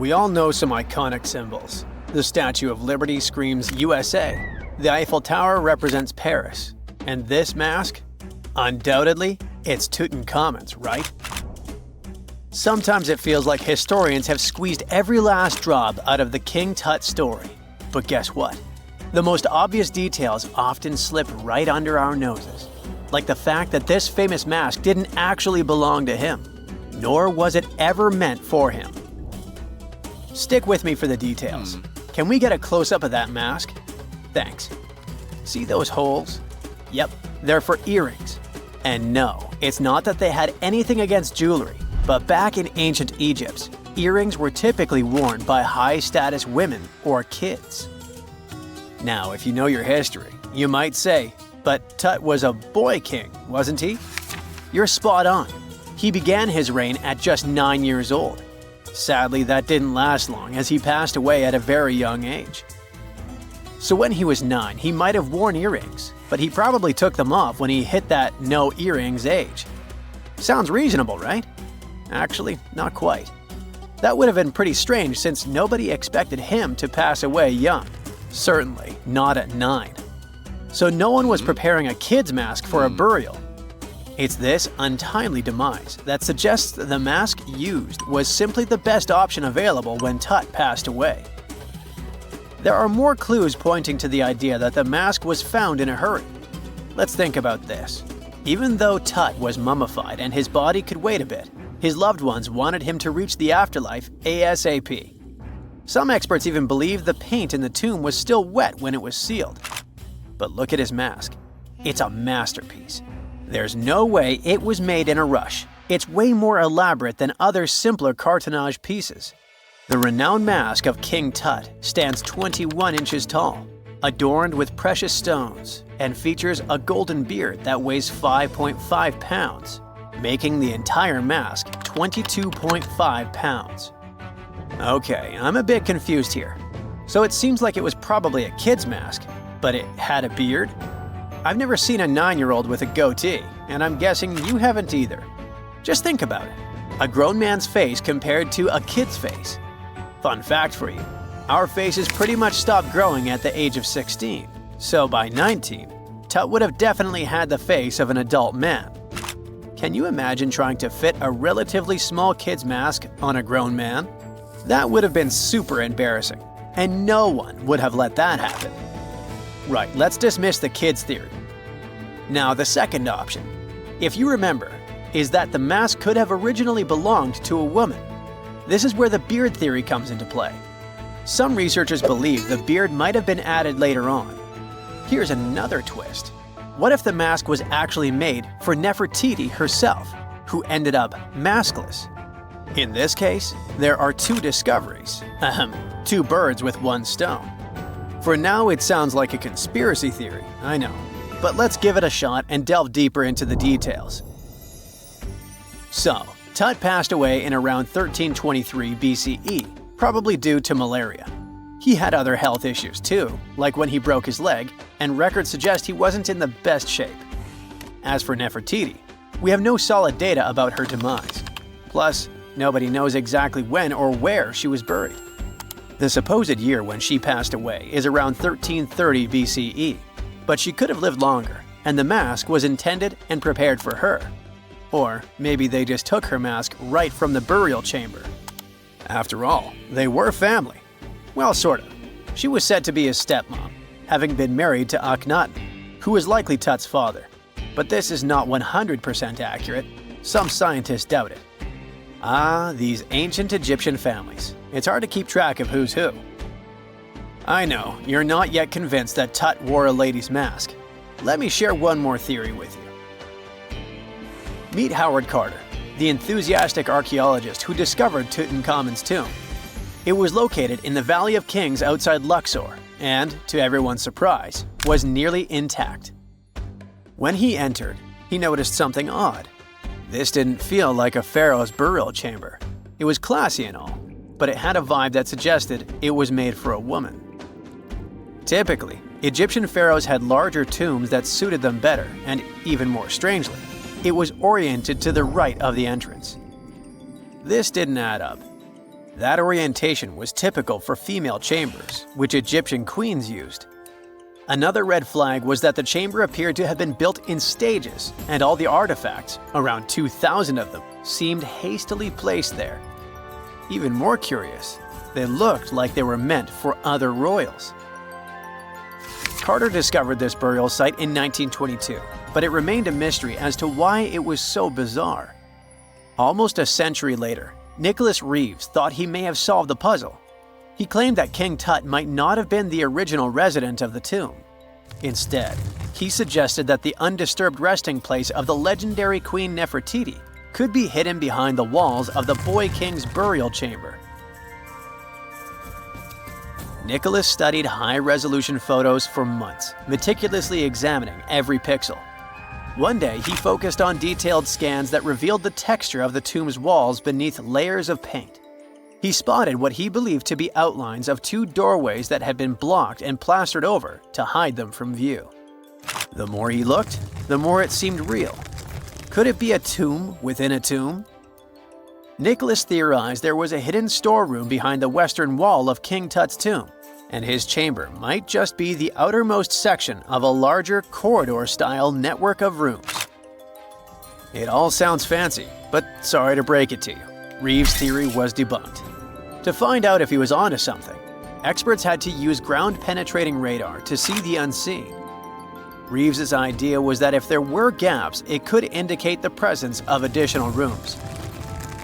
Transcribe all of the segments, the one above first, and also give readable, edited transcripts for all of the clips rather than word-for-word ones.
We all know some iconic symbols. The Statue of Liberty screams USA. The Eiffel Tower represents Paris. And this mask? Undoubtedly, it's Tutankhamun's, right? Sometimes it feels like historians have squeezed every last drop out of the King Tut story. But guess what? The most obvious details often slip right under our noses. Like the fact that this famous mask didn't actually belong to him, nor was it ever meant for him. Stick with me for the details. Can we get a close-up of that mask? Thanks. See those holes? Yep, they're for earrings. And no, it's not that they had anything against jewelry, but back in ancient Egypt, earrings were typically worn by high-status women or kids. Now, if you know your history, you might say, but Tut was a boy king, wasn't he? You're spot on. He began his reign at just 9 years old. Sadly, that didn't last long as he passed away at a very young age. So when he was 9, he might have worn earrings, but he probably took them off when he hit that no earrings age. Sounds reasonable, right? Actually, not quite. That would have been pretty strange since nobody expected him to pass away young. Certainly not at 9. So no one was preparing a kid's mask for a burial. It's this untimely demise that suggests that the mask used was simply the best option available when Tut passed away. There are more clues pointing to the idea that the mask was found in a hurry. Let's think about this. Even though Tut was mummified and his body could wait a bit, his loved ones wanted him to reach the afterlife ASAP. Some experts even believe the paint in the tomb was still wet when it was sealed. But look at his mask. It's a masterpiece. There's no way it was made in a rush. It's way more elaborate than other simpler cartonnage pieces. The renowned mask of King Tut stands 21 inches tall, adorned with precious stones, and features a golden beard that weighs 5.5 pounds, making the entire mask 22.5 pounds. Okay, I'm a bit confused here. So it seems like it was probably a kid's mask, but it had a beard? I've never seen a 9-year-old with a goatee, and I'm guessing you haven't either. Just think about it. A grown man's face compared to a kid's face. Fun fact for you, our faces pretty much stopped growing at the age of 16, so by 19, Tut would have definitely had the face of an adult man. Can you imagine trying to fit a relatively small kid's mask on a grown man? That would have been super embarrassing, and no one would have let that happen. Right, let's dismiss the kids' theory. Now, the second option, if you remember, is that the mask could have originally belonged to a woman. This is where the beard theory comes into play. Some researchers believe the beard might have been added later on. Here's another twist. What if the mask was actually made for Nefertiti herself, who ended up maskless? In this case, there are two discoveries. Two birds with one stone. For now, it sounds like a conspiracy theory, I know. But let's give it a shot and delve deeper into the details. So, Tut passed away in around 1323 BCE, probably due to malaria. He had other health issues too, like when he broke his leg, and records suggest he wasn't in the best shape. As for Nefertiti, we have no solid data about her demise. Plus, nobody knows exactly when or where she was buried. The supposed year when she passed away is around 1330 BCE, but she could have lived longer, and the mask was intended and prepared for her. Or maybe they just took her mask right from the burial chamber. After all, they were family. Well, sort of. She was said to be his stepmom, having been married to Akhenaten, who was likely Tut's father. But this is not 100% accurate. Some scientists doubt it. Ah, these ancient Egyptian families. It's hard to keep track of who's who. I know, you're not yet convinced that Tut wore a lady's mask. Let me share one more theory with you. Meet Howard Carter, the enthusiastic archaeologist who discovered Tutankhamun's tomb. It was located in the Valley of Kings outside Luxor, and, to everyone's surprise, was nearly intact. When he entered, he noticed something odd. This didn't feel like a pharaoh's burial chamber. It was classy and all, but it had a vibe that suggested it was made for a woman. Typically, Egyptian pharaohs had larger tombs that suited them better, and even more strangely, it was oriented to the right of the entrance. This didn't add up. That orientation was typical for female chambers, which Egyptian queens used. Another red flag was that the chamber appeared to have been built in stages, and all the artifacts, around 2,000 of them, seemed hastily placed there. Even more curious, they looked like they were meant for other royals. Carter discovered this burial site in 1922, but it remained a mystery as to why it was so bizarre. Almost a century later, Nicholas Reeves thought he may have solved the puzzle. He claimed that King Tut might not have been the original resident of the tomb. Instead, he suggested that the undisturbed resting place of the legendary Queen Nefertiti could be hidden behind the walls of the boy king's burial chamber. Nicholas studied high-resolution photos for months, meticulously examining every pixel. One day, he focused on detailed scans that revealed the texture of the tomb's walls beneath layers of paint. He spotted what he believed to be outlines of two doorways that had been blocked and plastered over to hide them from view. The more he looked, the more it seemed real. Could it be a tomb within a tomb? Nicholas theorized there was a hidden storeroom behind the western wall of King Tut's tomb, and his chamber might just be the outermost section of a larger corridor-style network of rooms. It all sounds fancy, but sorry to break it to you, Reeves' theory was debunked. To find out if he was onto something, experts had to use ground-penetrating radar to see the unseen. Reeves' idea was that if there were gaps, it could indicate the presence of additional rooms.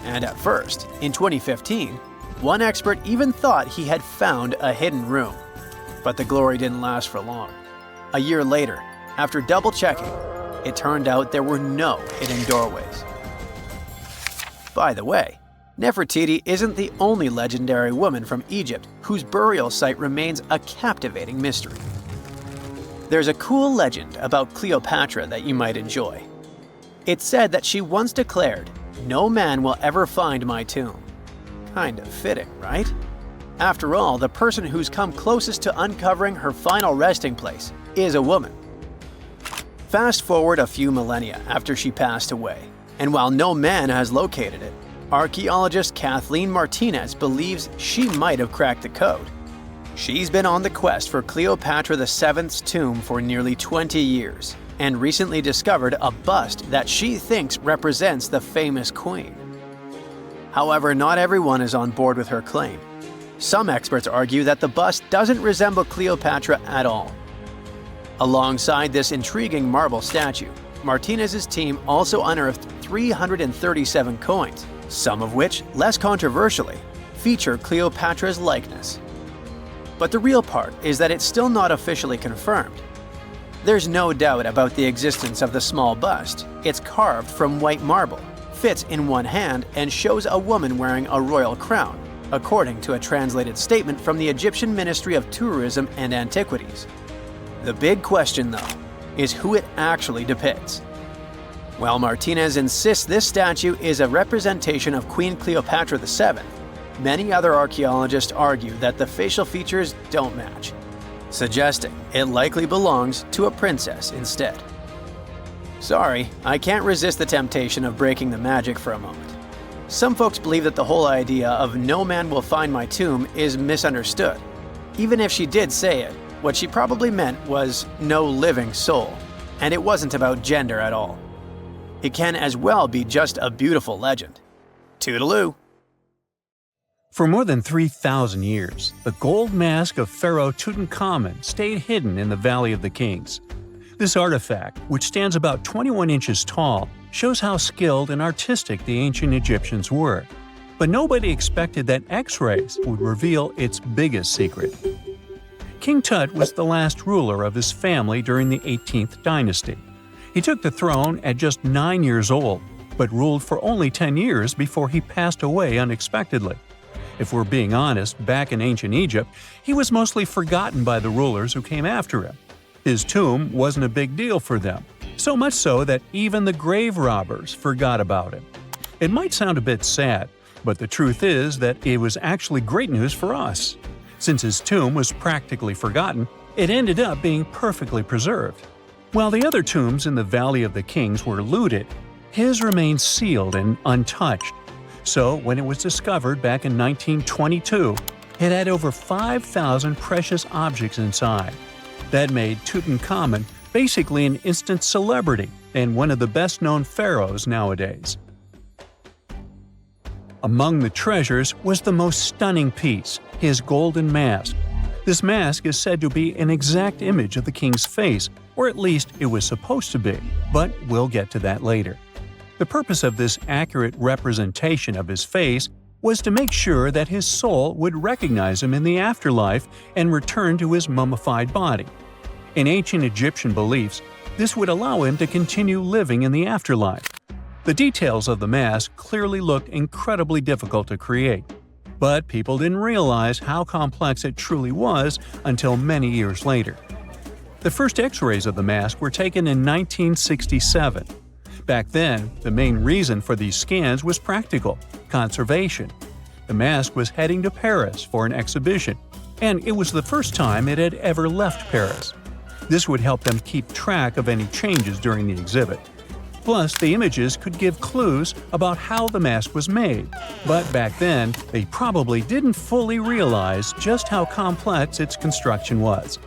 And at first, in 2015, one expert even thought he had found a hidden room. But the glory didn't last for long. A year later, after double-checking, it turned out there were no hidden doorways. By the way, Nefertiti isn't the only legendary woman from Egypt whose burial site remains a captivating mystery. There's a cool legend about Cleopatra that you might enjoy. It's said that she once declared, "No man will ever find my tomb." Kind of fitting, right? After all, the person who's come closest to uncovering her final resting place is a woman. Fast forward a few millennia after she passed away, and while no man has located it, archaeologist Kathleen Martinez believes she might have cracked the code. She's been on the quest for Cleopatra VII's tomb for nearly 20 years, and recently discovered a bust that she thinks represents the famous queen. However, not everyone is on board with her claim. Some experts argue that the bust doesn't resemble Cleopatra at all. Alongside this intriguing marble statue, Martinez's team also unearthed 337 coins, some of which, less controversially, feature Cleopatra's likeness. But the real part is that it's still not officially confirmed. There's no doubt about the existence of the small bust. It's carved from white marble, fits in one hand, and shows a woman wearing a royal crown, according to a translated statement from the Egyptian Ministry of Tourism and Antiquities. The big question, though, is who it actually depicts. While Martinez insists this statue is a representation of Queen Cleopatra VII, many other archaeologists argue that the facial features don't match, suggesting it likely belongs to a princess instead. Sorry, I can't resist the temptation of breaking the magic for a moment. Some folks believe that the whole idea of "no man will find my tomb" is misunderstood. Even if she did say it, what she probably meant was "no living soul," and it wasn't about gender at all. It can as well be just a beautiful legend. Toodaloo! For more than 3,000 years, the gold mask of Pharaoh Tutankhamun stayed hidden in the Valley of the Kings. This artifact, which stands about 21 inches tall, shows how skilled and artistic the ancient Egyptians were. But nobody expected that X-rays would reveal its biggest secret. King Tut was the last ruler of his family during the 18th Dynasty. He took the throne at just 9 years old, but ruled for only 10 years before he passed away unexpectedly. If we're being honest, back in ancient Egypt, he was mostly forgotten by the rulers who came after him. His tomb wasn't a big deal for them, so much so that even the grave robbers forgot about him. It might sound a bit sad, but the truth is that it was actually great news for us. Since his tomb was practically forgotten, it ended up being perfectly preserved. While the other tombs in the Valley of the Kings were looted, his remained sealed and untouched. So when it was discovered back in 1922, it had over 5,000 precious objects inside. That made Tutankhamun basically an instant celebrity and one of the best-known pharaohs nowadays. Among the treasures was the most stunning piece, his golden mask. This mask is said to be an exact image of the king's face, or at least it was supposed to be, but we'll get to that later. The purpose of this accurate representation of his face was to make sure that his soul would recognize him in the afterlife and return to his mummified body. In ancient Egyptian beliefs, this would allow him to continue living in the afterlife. The details of the mask clearly looked incredibly difficult to create, but people didn't realize how complex it truly was until many years later. The first X-rays of the mask were taken in 1967. Back then, the main reason for these scans was practical – conservation. The mask was heading to Paris for an exhibition, and it was the first time it had ever left Paris. This would help them keep track of any changes during the exhibit. Plus, the images could give clues about how the mask was made. But back then, they probably didn't fully realize just how complex its construction was.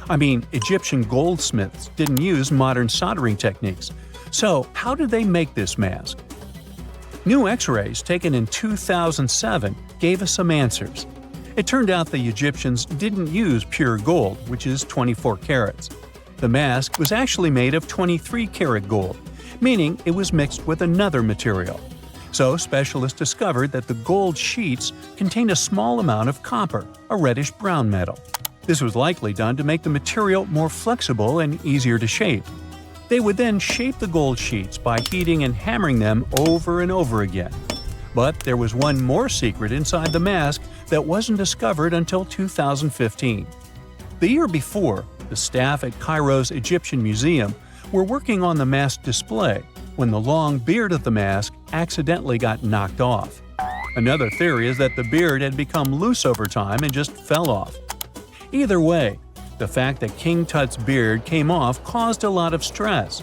I mean, Egyptian goldsmiths didn't use modern soldering techniques. So, how did they make this mask? New X-rays taken in 2007 gave us some answers. It turned out the Egyptians didn't use pure gold, which is 24 carats. The mask was actually made of 23-karat gold, meaning it was mixed with another material. So specialists discovered that the gold sheets contained a small amount of copper, a reddish-brown metal. This was likely done to make the material more flexible and easier to shape. They would then shape the gold sheets by heating and hammering them over and over again. But there was one more secret inside the mask that wasn't discovered until 2015. The year before, the staff at Cairo's Egyptian Museum were working on the mask display when the long beard of the mask accidentally got knocked off. Another theory is that the beard had become loose over time and just fell off. Either way, the fact that King Tut's beard came off caused a lot of stress.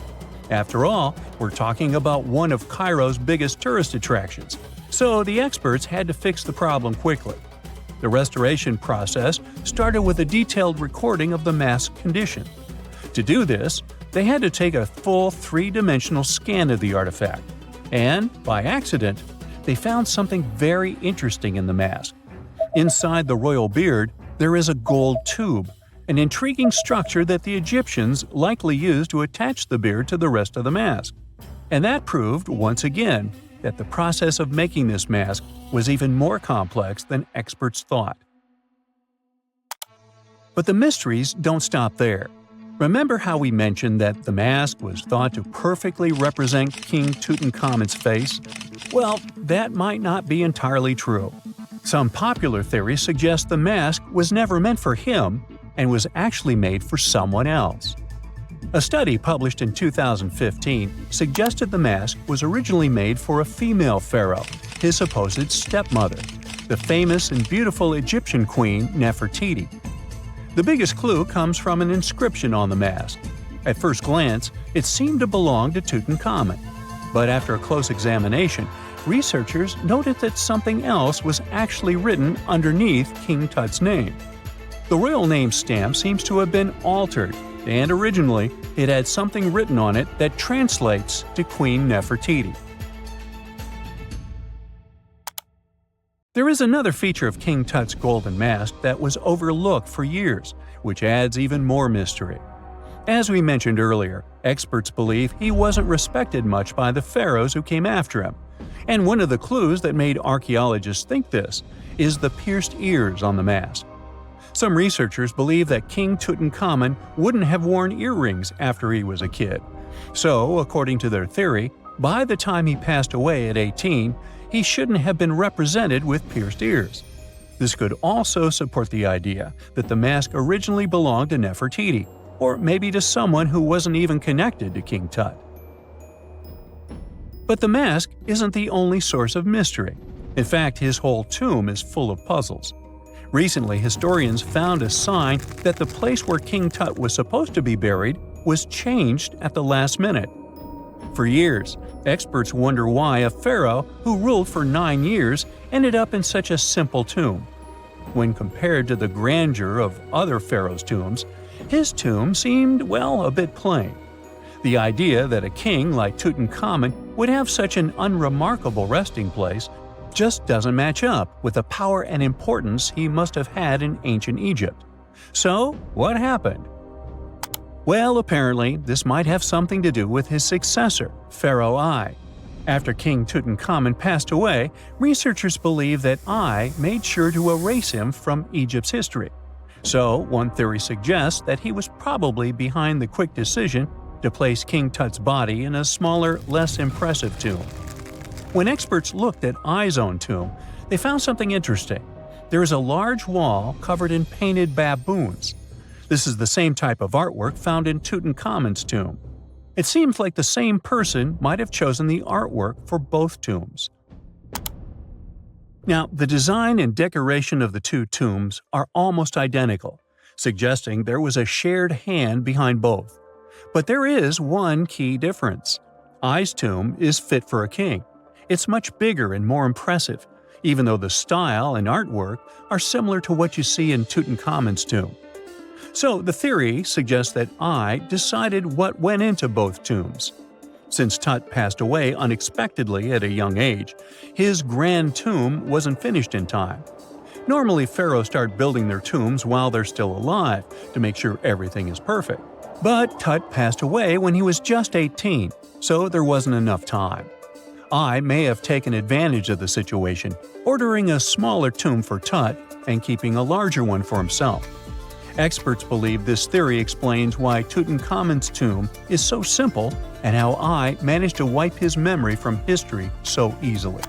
After all, we're talking about one of Cairo's biggest tourist attractions, so the experts had to fix the problem quickly. The restoration process started with a detailed recording of the mask's condition. To do this, they had to take a full three-dimensional scan of the artifact. And, by accident, they found something very interesting in the mask. Inside the royal beard, there is a gold tube, an intriguing structure that the Egyptians likely used to attach the beard to the rest of the mask. And that proved, once again, that the process of making this mask was even more complex than experts thought. But the mysteries don't stop there. Remember how we mentioned that the mask was thought to perfectly represent King Tutankhamun's face? Well, that might not be entirely true. Some popular theories suggest the mask was never meant for him and was actually made for someone else. A study published in 2015 suggested the mask was originally made for a female pharaoh, his supposed stepmother, the famous and beautiful Egyptian queen Nefertiti. The biggest clue comes from an inscription on the mask. At first glance, it seemed to belong to Tutankhamun. But after a close examination, researchers noted that something else was actually written underneath King Tut's name. The royal name stamp seems to have been altered, and originally it had something written on it that translates to Queen Nefertiti. There is another feature of King Tut's golden mask that was overlooked for years, which adds even more mystery. As we mentioned earlier, experts believe he wasn't respected much by the pharaohs who came after him. And one of the clues that made archaeologists think this is the pierced ears on the mask. Some researchers believe that King Tutankhamun wouldn't have worn earrings after he was a kid. So, according to their theory, by the time he passed away at 18, he shouldn't have been represented with pierced ears. This could also support the idea that the mask originally belonged to Nefertiti, or maybe to someone who wasn't even connected to King Tut. But the mask isn't the only source of mystery. In fact, his whole tomb is full of puzzles. Recently, historians found a sign that the place where King Tut was supposed to be buried was changed at the last minute. For years, experts wonder why a pharaoh who ruled for 9 years ended up in such a simple tomb. When compared to the grandeur of other pharaohs' tombs, his tomb seemed, well, a bit plain. The idea that a king like Tutankhamun would have such an unremarkable resting place just doesn't match up with the power and importance he must have had in ancient Egypt. So, what happened? Well, apparently, this might have something to do with his successor, Pharaoh I. After King Tutankhamun passed away, researchers believe that I made sure to erase him from Egypt's history. So, one theory suggests that he was probably behind the quick decision to place King Tut's body in a smaller, less impressive tomb. When experts looked at I's own tomb, they found something interesting. There is a large wall covered in painted baboons. This is the same type of artwork found in Tutankhamun's tomb. It seems like the same person might have chosen the artwork for both tombs. Now, the design and decoration of the two tombs are almost identical, suggesting there was a shared hand behind both. But there is one key difference. I's tomb is fit for a king. It's much bigger and more impressive, even though the style and artwork are similar to what you see in Tutankhamun's tomb. So the theory suggests that I decided what went into both tombs. Since Tut passed away unexpectedly at a young age, his grand tomb wasn't finished in time. Normally, pharaohs start building their tombs while they're still alive to make sure everything is perfect. But Tut passed away when he was just 18, so there wasn't enough time. I may have taken advantage of the situation, ordering a smaller tomb for Tut and keeping a larger one for himself. Experts believe this theory explains why Tutankhamun's tomb is so simple and how I managed to wipe his memory from history so easily.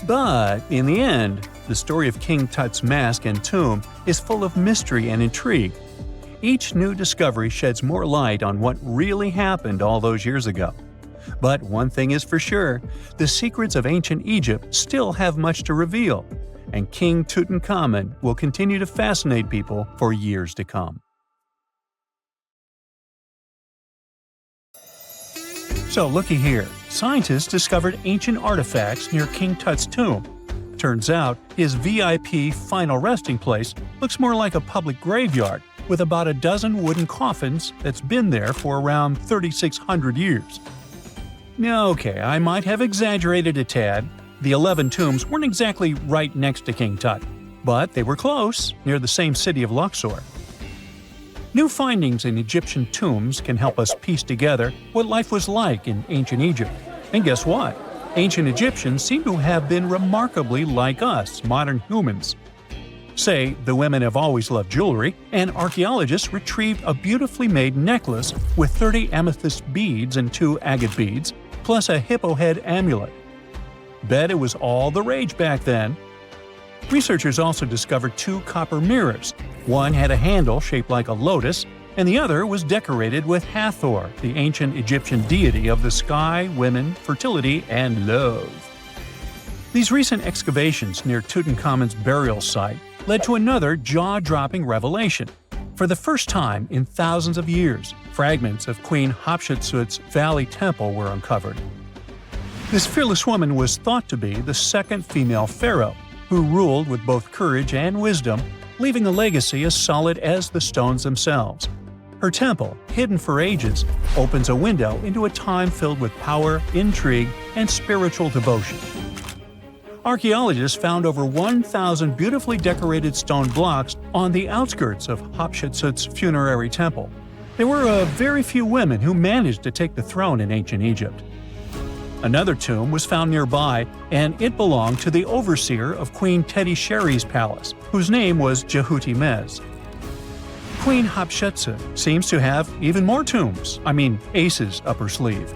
But in the end, the story of King Tut's mask and tomb is full of mystery and intrigue. Each new discovery sheds more light on what really happened all those years ago. But one thing is for sure, the secrets of ancient Egypt still have much to reveal, and King Tutankhamun will continue to fascinate people for years to come. So looky here, scientists discovered ancient artifacts near King Tut's tomb. Turns out, his VIP final resting place looks more like a public graveyard with about a dozen wooden coffins that's been there for around 3,600 years. Okay, I might have exaggerated a tad. The 11 tombs weren't exactly right next to King Tut, but they were close, near the same city of Luxor. New findings in Egyptian tombs can help us piece together what life was like in ancient Egypt. And guess what? Ancient Egyptians seem to have been remarkably like us, modern humans. Say, the women have always loved jewelry, and archaeologists retrieved a beautifully made necklace with 30 amethyst beads and 2 agate beads, plus a hippo head amulet. Bet it was all the rage back then. Researchers also discovered 2 copper mirrors. One had a handle shaped like a lotus, and the other was decorated with Hathor, the ancient Egyptian deity of the sky, women, fertility, and love. These recent excavations near Tutankhamun's burial site led to another jaw-dropping revelation. For the first time in thousands of years, fragments of Queen Hatshepsut's Valley Temple were uncovered. This fearless woman was thought to be the second female pharaoh, who ruled with both courage and wisdom, leaving a legacy as solid as the stones themselves. Her temple, hidden for ages, opens a window into a time filled with power, intrigue, and spiritual devotion. Archaeologists found over 1,000 beautifully decorated stone blocks on the outskirts of Hatshepsut's funerary temple. There were very few women who managed to take the throne in ancient Egypt. Another tomb was found nearby, and it belonged to the overseer of Queen Teti Sheri's palace, whose name was Jehuti-Mez. Queen Hatshepsut seems to have even more tombs, aces up her sleeve.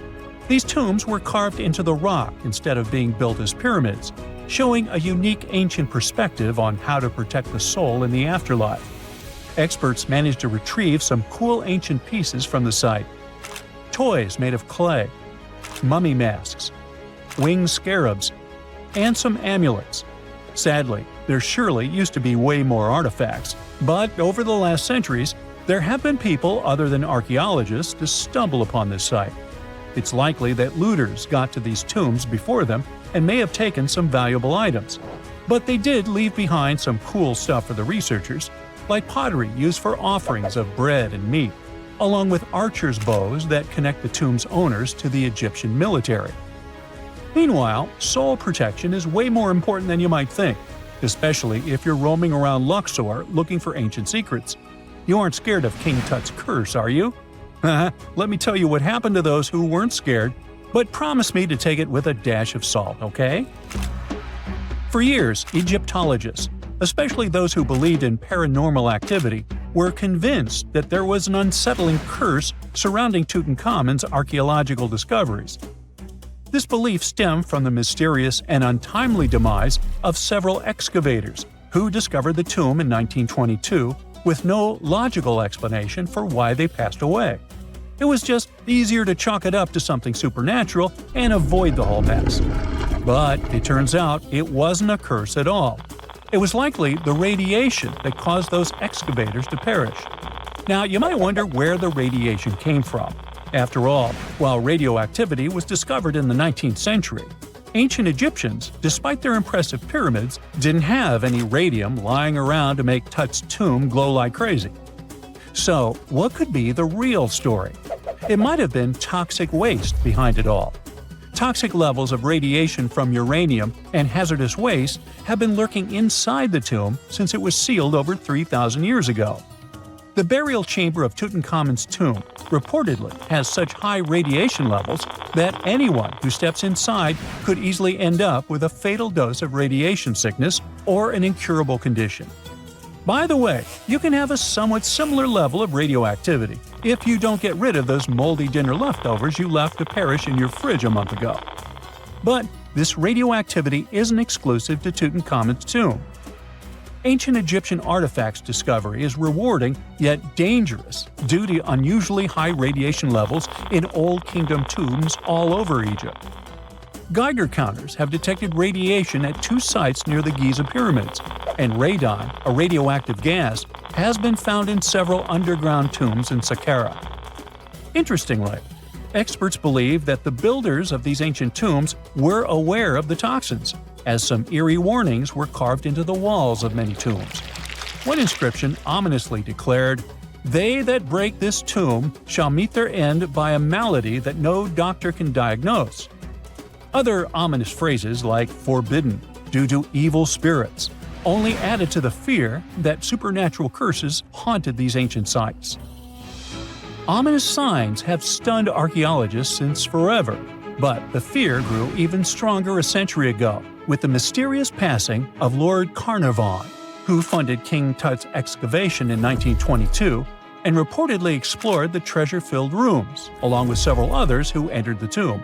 These tombs were carved into the rock instead of being built as pyramids, showing a unique ancient perspective on how to protect the soul in the afterlife. Experts managed to retrieve some cool ancient pieces from the site. Toys made of clay, mummy masks, winged scarabs, and some amulets. Sadly, there surely used to be way more artifacts, but over the last centuries, there have been people other than archaeologists to stumble upon this site. It's likely that looters got to these tombs before them and may have taken some valuable items. But they did leave behind some cool stuff for the researchers, like pottery used for offerings of bread and meat, along with archers' bows that connect the tomb's owners to the Egyptian military. Meanwhile, soul protection is way more important than you might think, especially if you're roaming around Luxor looking for ancient secrets. You aren't scared of King Tut's curse, are you? Let me tell you what happened to those who weren't scared, but promise me to take it with a dash of salt, okay? For years, Egyptologists, especially those who believed in paranormal activity, were convinced that there was an unsettling curse surrounding Tutankhamun's archaeological discoveries. This belief stemmed from the mysterious and untimely demise of several excavators who discovered the tomb in 1922 with no logical explanation for why they passed away. It was just easier to chalk it up to something supernatural and avoid the whole mess. But it turns out it wasn't a curse at all. It was likely the radiation that caused those excavators to perish. Now, you might wonder where the radiation came from. After all, while radioactivity was discovered in the 19th century, ancient Egyptians, despite their impressive pyramids, didn't have any radium lying around to make Tut's tomb glow like crazy. So, what could be the real story? It might have been toxic waste behind it all. Toxic levels of radiation from uranium and hazardous waste have been lurking inside the tomb since it was sealed over 3,000 years ago. The burial chamber of Tutankhamun's tomb reportedly has such high radiation levels that anyone who steps inside could easily end up with a fatal dose of radiation sickness or an incurable condition. By the way, you can have a somewhat similar level of radioactivity if you don't get rid of those moldy dinner leftovers you left to perish in your fridge a month ago. But this radioactivity isn't exclusive to Tutankhamun's tomb. Ancient Egyptian artifacts discovery is rewarding yet dangerous due to unusually high radiation levels in Old Kingdom tombs all over Egypt. Geiger counters have detected radiation at 2 sites near the Giza pyramids, and radon, a radioactive gas, has been found in several underground tombs in Saqqara. Interestingly, experts believe that the builders of these ancient tombs were aware of the toxins, as some eerie warnings were carved into the walls of many tombs. One inscription ominously declared, "They that break this tomb shall meet their end by a malady that no doctor can diagnose." Other ominous phrases like "forbidden," "due to evil spirits," only added to the fear that supernatural curses haunted these ancient sites. Ominous signs have stunned archaeologists since forever, but the fear grew even stronger a century ago with the mysterious passing of Lord Carnarvon, who funded King Tut's excavation in 1922 and reportedly explored the treasure-filled rooms, along with several others who entered the tomb.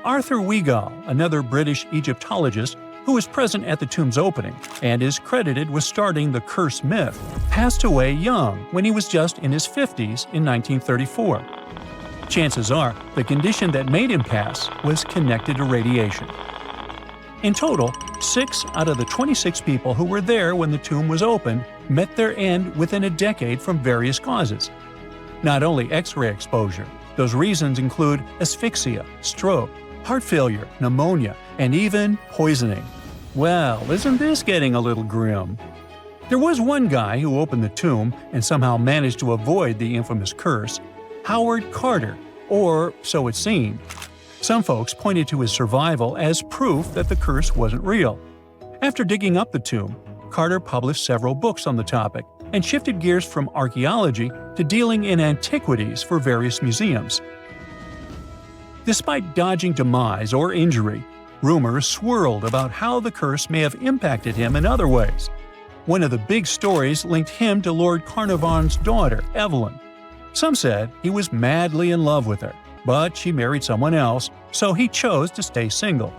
Arthur Weigall, another British Egyptologist who was present at the tomb's opening and is credited with starting the curse myth, passed away young when he was just in his 50s in 1934. Chances are the condition that made him pass was connected to radiation. In total, 6 out of the 26 people who were there when the tomb was opened met their end within a decade from various causes. Not only X-ray exposure, those reasons include asphyxia, stroke, heart failure, pneumonia, and even poisoning. Well, isn't this getting a little grim? There was one guy who opened the tomb and somehow managed to avoid the infamous curse, Howard Carter, or so it seemed. Some folks pointed to his survival as proof that the curse wasn't real. After digging up the tomb, Carter published several books on the topic and shifted gears from archaeology to dealing in antiquities for various museums. Despite dodging demise or injury, rumors swirled about how the curse may have impacted him in other ways. One of the big stories linked him to Lord Carnarvon's daughter, Evelyn. Some said he was madly in love with her, but she married someone else, so he chose to stay single.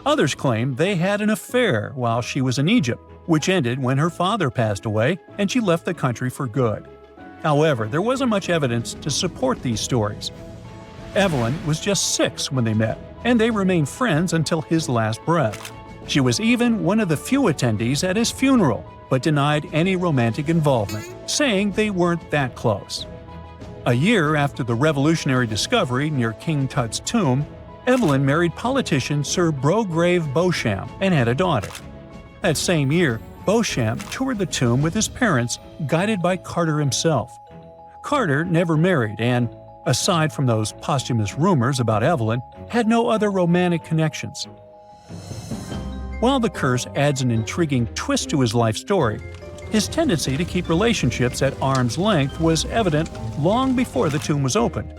Others claimed they had an affair while she was in Egypt, which ended when her father passed away and she left the country for good. However, there wasn't much evidence to support these stories. Evelyn was just 6 when they met, and they remained friends until his last breath. She was even one of the few attendees at his funeral, but denied any romantic involvement, saying they weren't that close. A year after the revolutionary discovery near King Tut's tomb, Evelyn married politician Sir Brograve Beauchamp and had a daughter. That same year, Beauchamp toured the tomb with his parents, guided by Carter himself. Carter never married and, aside from those posthumous rumors about Evelyn, had no other romantic connections. While the curse adds an intriguing twist to his life story, his tendency to keep relationships at arm's length was evident long before the tomb was opened.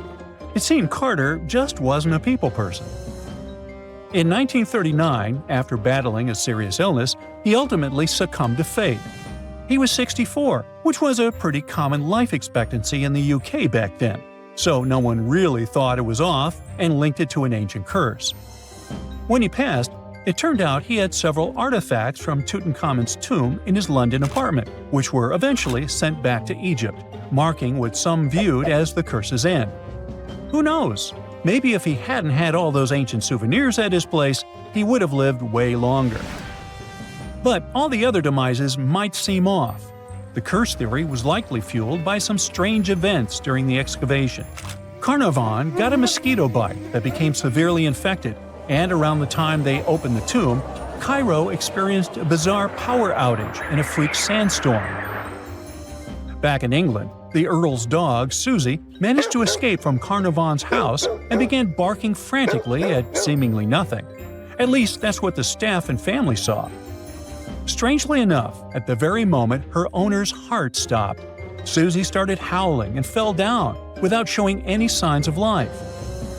It seemed Carter just wasn't a people person. In 1939, after battling a serious illness, he ultimately succumbed to fate. He was 64, which was a pretty common life expectancy in the UK back then, so no one really thought it was off and linked it to an ancient curse. When he passed, it turned out he had several artifacts from Tutankhamun's tomb in his London apartment, which were eventually sent back to Egypt, marking what some viewed as the curse's end. Who knows? Maybe if he hadn't had all those ancient souvenirs at his place, he would have lived way longer. But all the other demises might seem off. The curse theory was likely fueled by some strange events during the excavation. Carnarvon got a mosquito bite that became severely infected, and around the time they opened the tomb, Cairo experienced a bizarre power outage and a freak sandstorm. Back in England, the Earl's dog, Susie, managed to escape from Carnarvon's house and began barking frantically at seemingly nothing. At least that's what the staff and family saw. Strangely enough, at the very moment her owner's heart stopped, Susie started howling and fell down without showing any signs of life.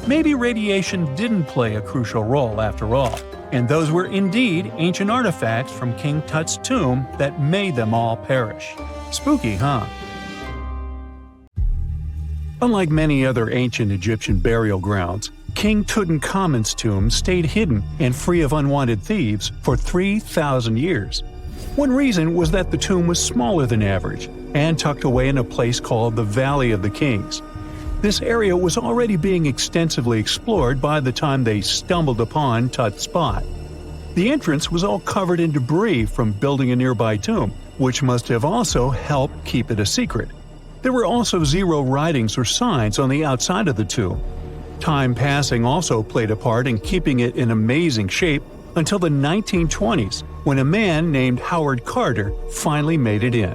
Maybe radiation didn't play a crucial role after all, and those were indeed ancient artifacts from King Tut's tomb that made them all perish. Spooky, huh? Unlike many other ancient Egyptian burial grounds, King Tutankhamun's tomb stayed hidden and free of unwanted thieves for 3,000 years. One reason was that the tomb was smaller than average and tucked away in a place called the Valley of the Kings. This area was already being extensively explored by the time they stumbled upon Tut's spot. The entrance was all covered in debris from building a nearby tomb, which must have also helped keep it a secret. There were also zero writings or signs on the outside of the tomb. Time passing also played a part in keeping it in amazing shape until the 1920s, when a man named Howard Carter finally made it in.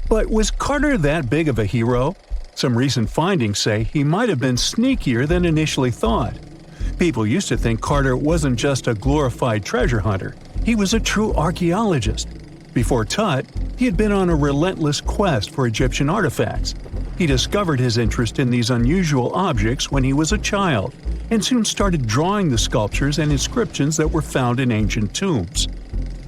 But was Carter that big of a hero? Some recent findings say he might have been sneakier than initially thought. People used to think Carter wasn't just a glorified treasure hunter, he was a true archaeologist. Before Tut, he had been on a relentless quest for Egyptian artifacts. He discovered his interest in these unusual objects when he was a child, and soon started drawing the sculptures and inscriptions that were found in ancient tombs.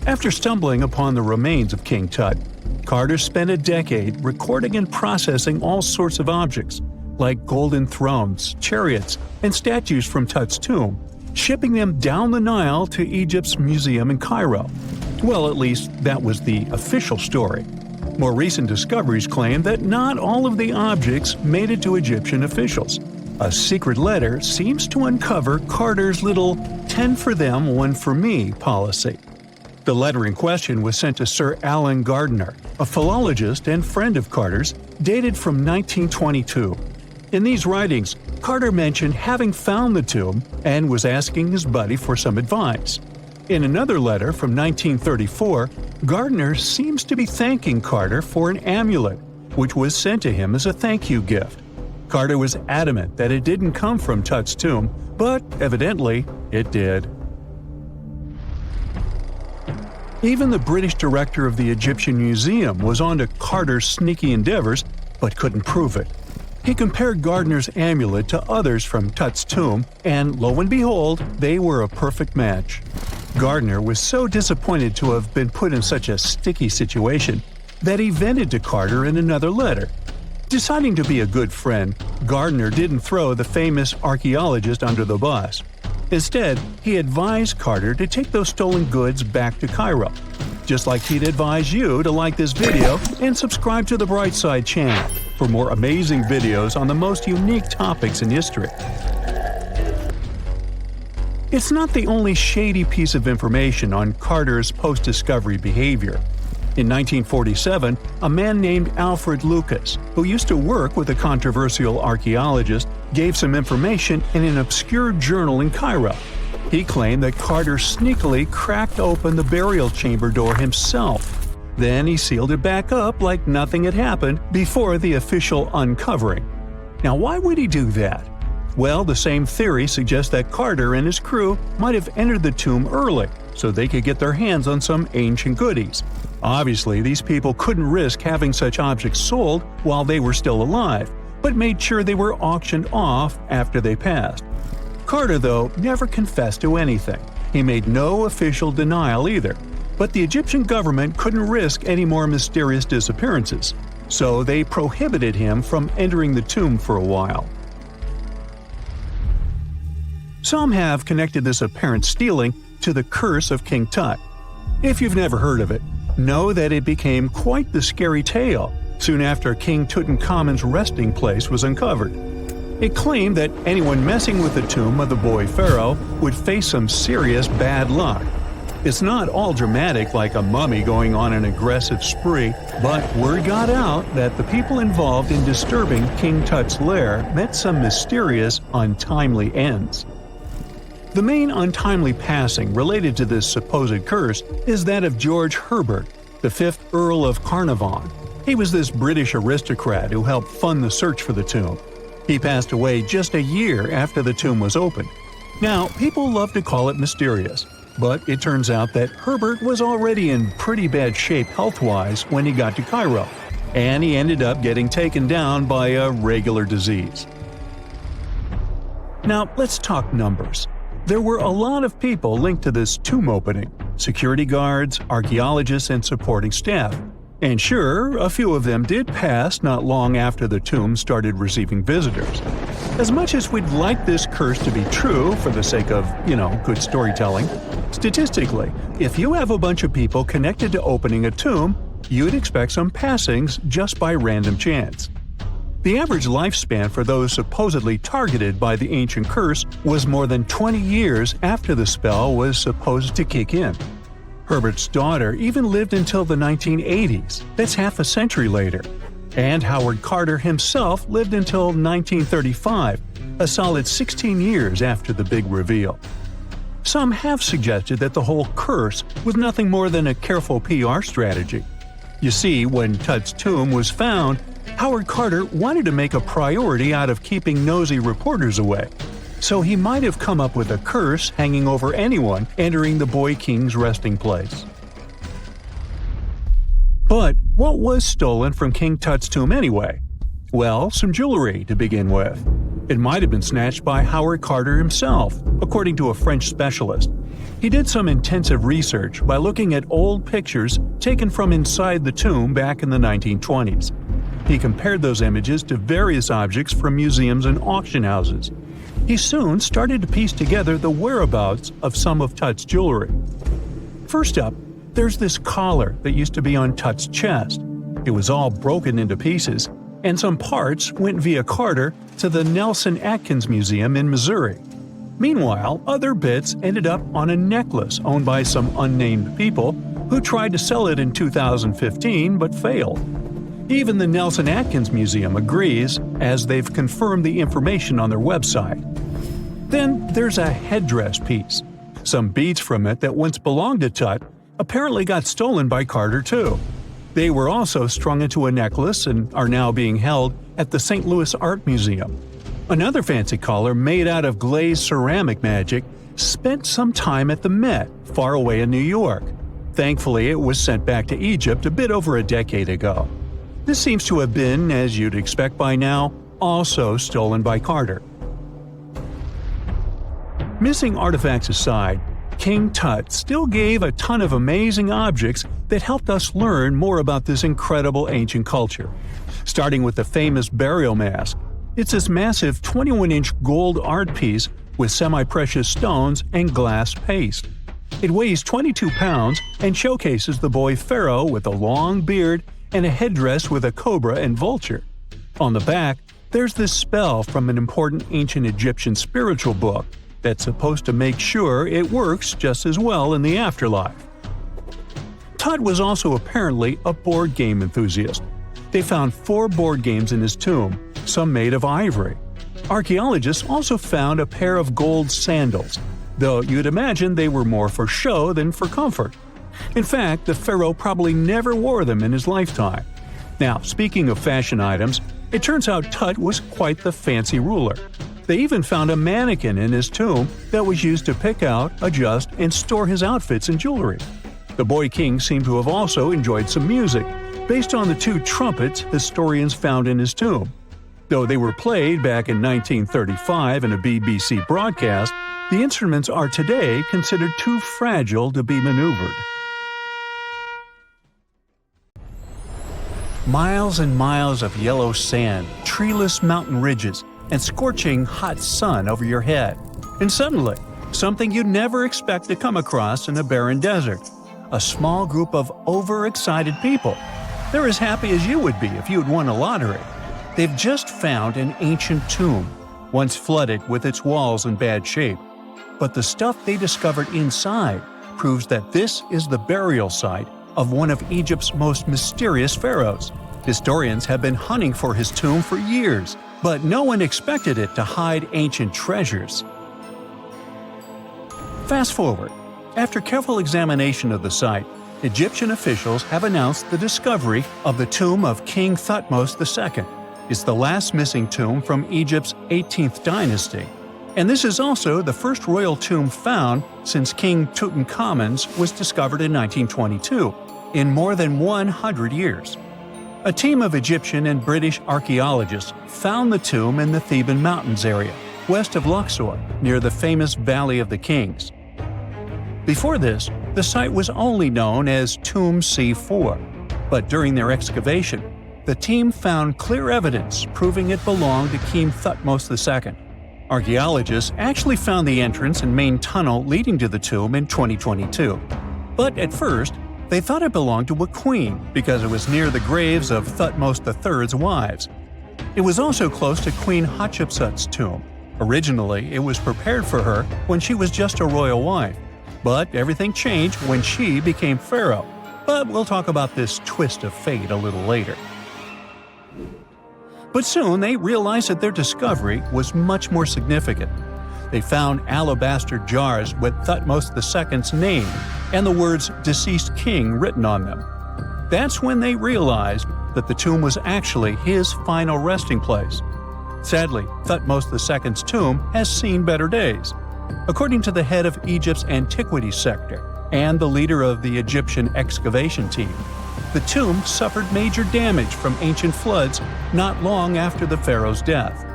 After stumbling upon the remains of King Tut, Carter spent a decade recording and processing all sorts of objects, like golden thrones, chariots, and statues from Tut's tomb, shipping them down the Nile to Egypt's museum in Cairo. Well, at least that was the official story. More recent discoveries claim that not all of the objects made it to Egyptian officials. A secret letter seems to uncover Carter's little 10 for them, 1 for me policy. The letter in question was sent to Sir Alan Gardiner, a philologist and friend of Carter's, dated from 1922. In these writings, Carter mentioned having found the tomb and was asking his buddy for some advice. In another letter from 1934, Gardiner seems to be thanking Carter for an amulet, which was sent to him as a thank you gift. Carter was adamant that it didn't come from Tut's tomb, but evidently it did. Even the British director of the Egyptian Museum was onto Carter's sneaky endeavors, but couldn't prove it. He compared Gardiner's amulet to others from Tut's tomb, and lo and behold, they were a perfect match. Gardiner was so disappointed to have been put in such a sticky situation that he vented to Carter in another letter. Deciding to be a good friend, Gardiner didn't throw the famous archaeologist under the bus. Instead, he advised Carter to take those stolen goods back to Cairo, just like he'd advise you to like this video and subscribe to the Brightside channel for more amazing videos on the most unique topics in history. It's not the only shady piece of information on Carter's post-discovery behavior. In 1947, a man named Alfred Lucas, who used to work with a controversial archaeologist, gave some information in an obscure journal in Cairo. He claimed that Carter sneakily cracked open the burial chamber door himself. Then he sealed it back up like nothing had happened before the official uncovering. Now, why would he do that? Well, the same theory suggests that Carter and his crew might have entered the tomb early so they could get their hands on some ancient goodies. Obviously, these people couldn't risk having such objects sold while they were still alive, but made sure they were auctioned off after they passed. Carter, though, never confessed to anything. He made no official denial either, but the Egyptian government couldn't risk any more mysterious disappearances, so they prohibited him from entering the tomb for a while. Some have connected this apparent stealing to the curse of King Tut. If you've never heard of it, know that it became quite the scary tale soon after King Tutankhamun's resting place was uncovered. It claimed that anyone messing with the tomb of the boy pharaoh would face some serious bad luck. It's not all dramatic like a mummy going on an aggressive spree, but word got out that the people involved in disturbing King Tut's lair met some mysterious, untimely ends. The main untimely passing related to this supposed curse is that of George Herbert, the 5th Earl of Carnarvon. He was this British aristocrat who helped fund the search for the tomb. He passed away just a year after the tomb was opened. Now, people love to call it mysterious, but it turns out that Herbert was already in pretty bad shape health-wise when he got to Cairo, and he ended up getting taken down by a regular disease. Now, let's talk numbers. There were a lot of people linked to this tomb opening: security guards, archaeologists, and supporting staff. And sure, a few of them did pass not long after the tomb started receiving visitors. As much as we'd like this curse to be true for the sake of, good storytelling, statistically, if you have a bunch of people connected to opening a tomb, you'd expect some passings just by random chance. The average lifespan for those supposedly targeted by the ancient curse was more than 20 years after the spell was supposed to kick in. Herbert's daughter even lived until the 1980s, that's half a century later. And Howard Carter himself lived until 1935, a solid 16 years after the big reveal. Some have suggested that the whole curse was nothing more than a careful PR strategy. You see, when Tut's tomb was found, Howard Carter wanted to make a priority out of keeping nosy reporters away. So he might have come up with a curse hanging over anyone entering the boy king's resting place. But what was stolen from King Tut's tomb anyway? Well, some jewelry to begin with. It might have been snatched by Howard Carter himself, according to a French specialist. He did some intensive research by looking at old pictures taken from inside the tomb back in the 1920s. He compared those images to various objects from museums and auction houses. He soon started to piece together the whereabouts of some of Tut's jewelry. First up, there's this collar that used to be on Tut's chest. It was all broken into pieces, and some parts went via Carter to the Nelson Atkins Museum in Missouri. Meanwhile, other bits ended up on a necklace owned by some unnamed people who tried to sell it in 2015 but failed. Even the Nelson Atkins Museum agrees, as they've confirmed the information on their website. Then there's a headdress piece. Some beads from it that once belonged to Tut apparently got stolen by Carter too. They were also strung into a necklace and are now being held at the St. Louis Art Museum. Another fancy collar made out of glazed ceramic magic spent some time at the Met, far away in New York. Thankfully, it was sent back to Egypt a bit over a decade ago. This seems to have been, as you'd expect by now, also stolen by Carter. Missing artifacts aside, King Tut still gave a ton of amazing objects that helped us learn more about this incredible ancient culture. Starting with the famous burial mask. It's this massive 21-inch gold art piece with semi-precious stones and glass paste. It weighs 22 pounds and showcases the boy pharaoh with a long beard and a headdress with a cobra and vulture. On the back, there's this spell from an important ancient Egyptian spiritual book that's supposed to make sure it works just as well in the afterlife. Tut was also apparently a board game enthusiast. They found 4 board games in his tomb, some made of ivory. Archaeologists also found a pair of gold sandals, though you'd imagine they were more for show than for comfort. In fact, the pharaoh probably never wore them in his lifetime. Now, speaking of fashion items, it turns out Tut was quite the fancy ruler. They even found a mannequin in his tomb that was used to pick out, adjust, and store his outfits and jewelry. The boy king seemed to have also enjoyed some music, based on the 2 trumpets historians found in his tomb. Though they were played back in 1935 in a BBC broadcast, the instruments are today considered too fragile to be maneuvered. Miles and miles of yellow sand, treeless mountain ridges, and scorching hot sun over your head. And suddenly, something you'd never expect to come across in a barren desert. A small group of overexcited people. They're as happy as you would be if you'd won a lottery. They've just found an ancient tomb, once flooded with its walls in bad shape. But the stuff they discovered inside proves that this is the burial site of one of Egypt's most mysterious pharaohs. Historians have been hunting for his tomb for years, but no one expected it to hide ancient treasures. Fast forward. After careful examination of the site, Egyptian officials have announced the discovery of the tomb of King Thutmose II. It's the last missing tomb from Egypt's 18th dynasty. And this is also the first royal tomb found since King Tutankhamun's was discovered in 1922, in more than 100 years. A team of Egyptian and British archaeologists found the tomb in the Theban Mountains area, west of Luxor, near the famous Valley of the Kings. Before this, the site was only known as Tomb C4, but during their excavation, the team found clear evidence proving it belonged to King Thutmose II. Archaeologists actually found the entrance and main tunnel leading to the tomb in 2022. But at first, they thought it belonged to a queen because it was near the graves of Thutmose III's wives. It was also close to Queen Hatshepsut's tomb. Originally, it was prepared for her when she was just a royal wife. But everything changed when she became pharaoh. But we'll talk about this twist of fate a little later. But soon they realized that their discovery was much more significant. They found alabaster jars with Thutmose II's name and the words "deceased king" written on them. That's when they realized that the tomb was actually his final resting place. Sadly, Thutmose II's tomb has seen better days. According to the head of Egypt's antiquities sector and the leader of the Egyptian excavation team, the tomb suffered major damage from ancient floods not long after the pharaoh's death.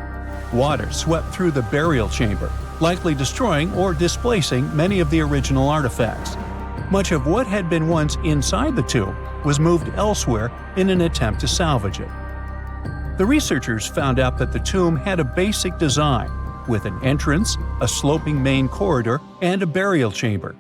Water swept through the burial chamber, likely destroying or displacing many of the original artifacts. Much of what had been once inside the tomb was moved elsewhere in an attempt to salvage it. The researchers found out that the tomb had a basic design, with an entrance, a sloping main corridor, and a burial chamber.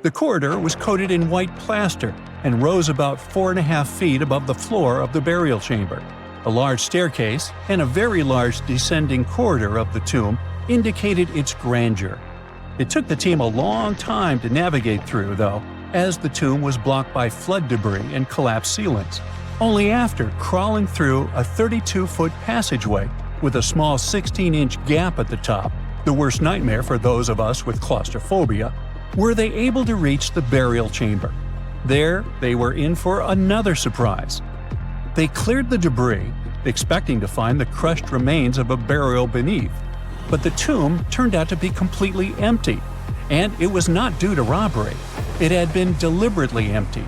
The corridor was coated in white plaster and rose about 4.5 feet above the floor of the burial chamber. A large staircase and a very large descending corridor of the tomb indicated its grandeur. It took the team a long time to navigate through, though, as the tomb was blocked by flood debris and collapsed ceilings. Only after crawling through a 32-foot passageway with a small 16-inch gap at the top, the worst nightmare for those of us with claustrophobia, were they able to reach the burial chamber. There, they were in for another surprise. They cleared the debris, expecting to find the crushed remains of a burial beneath. But the tomb turned out to be completely empty, and it was not due to robbery. It had been deliberately emptied.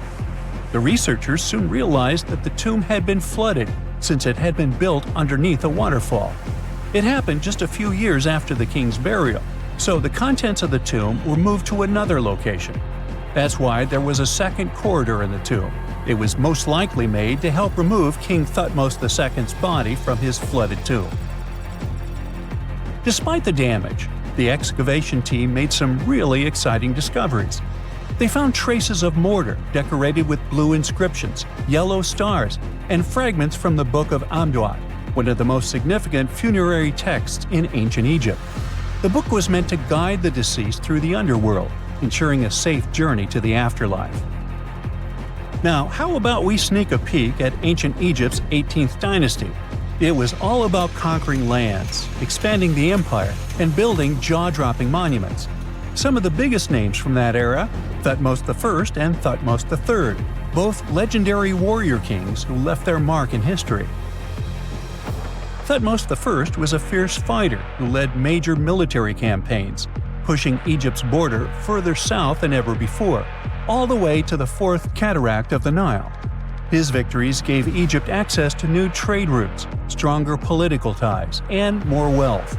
The researchers soon realized that the tomb had been flooded since it had been built underneath a waterfall. It happened just a few years after the king's burial, so the contents of the tomb were moved to another location. That's why there was a second corridor in the tomb. It was most likely made to help remove King Thutmose II's body from his flooded tomb. Despite the damage, the excavation team made some really exciting discoveries. They found traces of mortar decorated with blue inscriptions, yellow stars, and fragments from the Book of Amduat, one of the most significant funerary texts in ancient Egypt. The book was meant to guide the deceased through the underworld, ensuring a safe journey to the afterlife. Now, how about we sneak a peek at ancient Egypt's 18th dynasty? It was all about conquering lands, expanding the empire, and building jaw-dropping monuments. Some of the biggest names from that era: Thutmose I and Thutmose III, both legendary warrior kings who left their mark in history. Thutmose I was a fierce fighter who led major military campaigns, pushing Egypt's border further south than ever before, all the way to the fourth cataract of the Nile. His victories gave Egypt access to new trade routes, stronger political ties, and more wealth.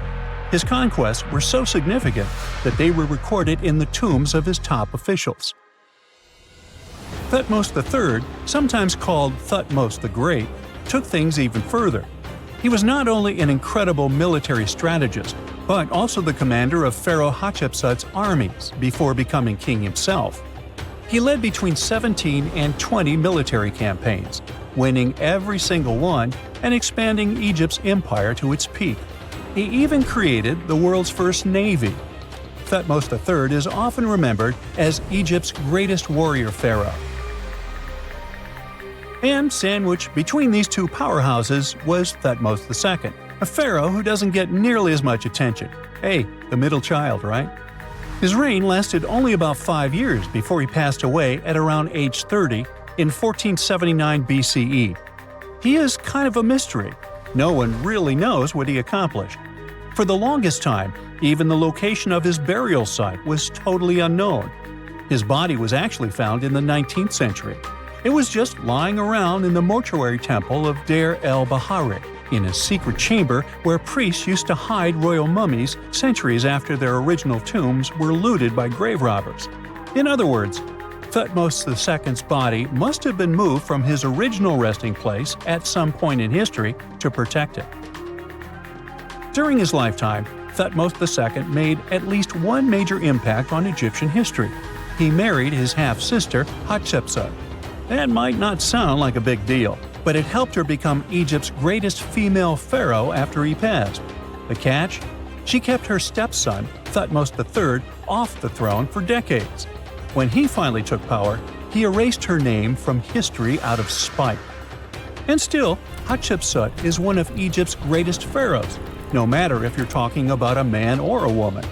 His conquests were so significant that they were recorded in the tombs of his top officials. Thutmose III, sometimes called Thutmose the Great, took things even further. He was not only an incredible military strategist, but also the commander of Pharaoh Hatshepsut's armies before becoming king himself. He led between 17 and 20 military campaigns, winning every single one and expanding Egypt's empire to its peak. He even created the world's first navy. Thutmose III is often remembered as Egypt's greatest warrior pharaoh. And sandwiched between these two powerhouses was Thutmose II, a pharaoh who doesn't get nearly as much attention. Hey, the middle child, right? His reign lasted only about 5 years before he passed away at around age 30 in 1479 BCE. He is kind of a mystery. No one really knows what he accomplished. For the longest time, even the location of his burial site was totally unknown. His body was actually found in the 19th century. It was just lying around in the mortuary temple of Deir el-Bahari, in a secret chamber where priests used to hide royal mummies centuries after their original tombs were looted by grave robbers. In other words, Thutmose II's body must have been moved from his original resting place at some point in history to protect it. During his lifetime, Thutmose II made at least one major impact on Egyptian history. He married his half-sister Hatshepsut. That might not sound like a big deal, but it helped her become Egypt's greatest female pharaoh after he passed. The catch? She kept her stepson, Thutmose III, off the throne for decades. When he finally took power, he erased her name from history out of spite. And still, Hatshepsut is one of Egypt's greatest pharaohs, no matter if you're talking about a man or a woman.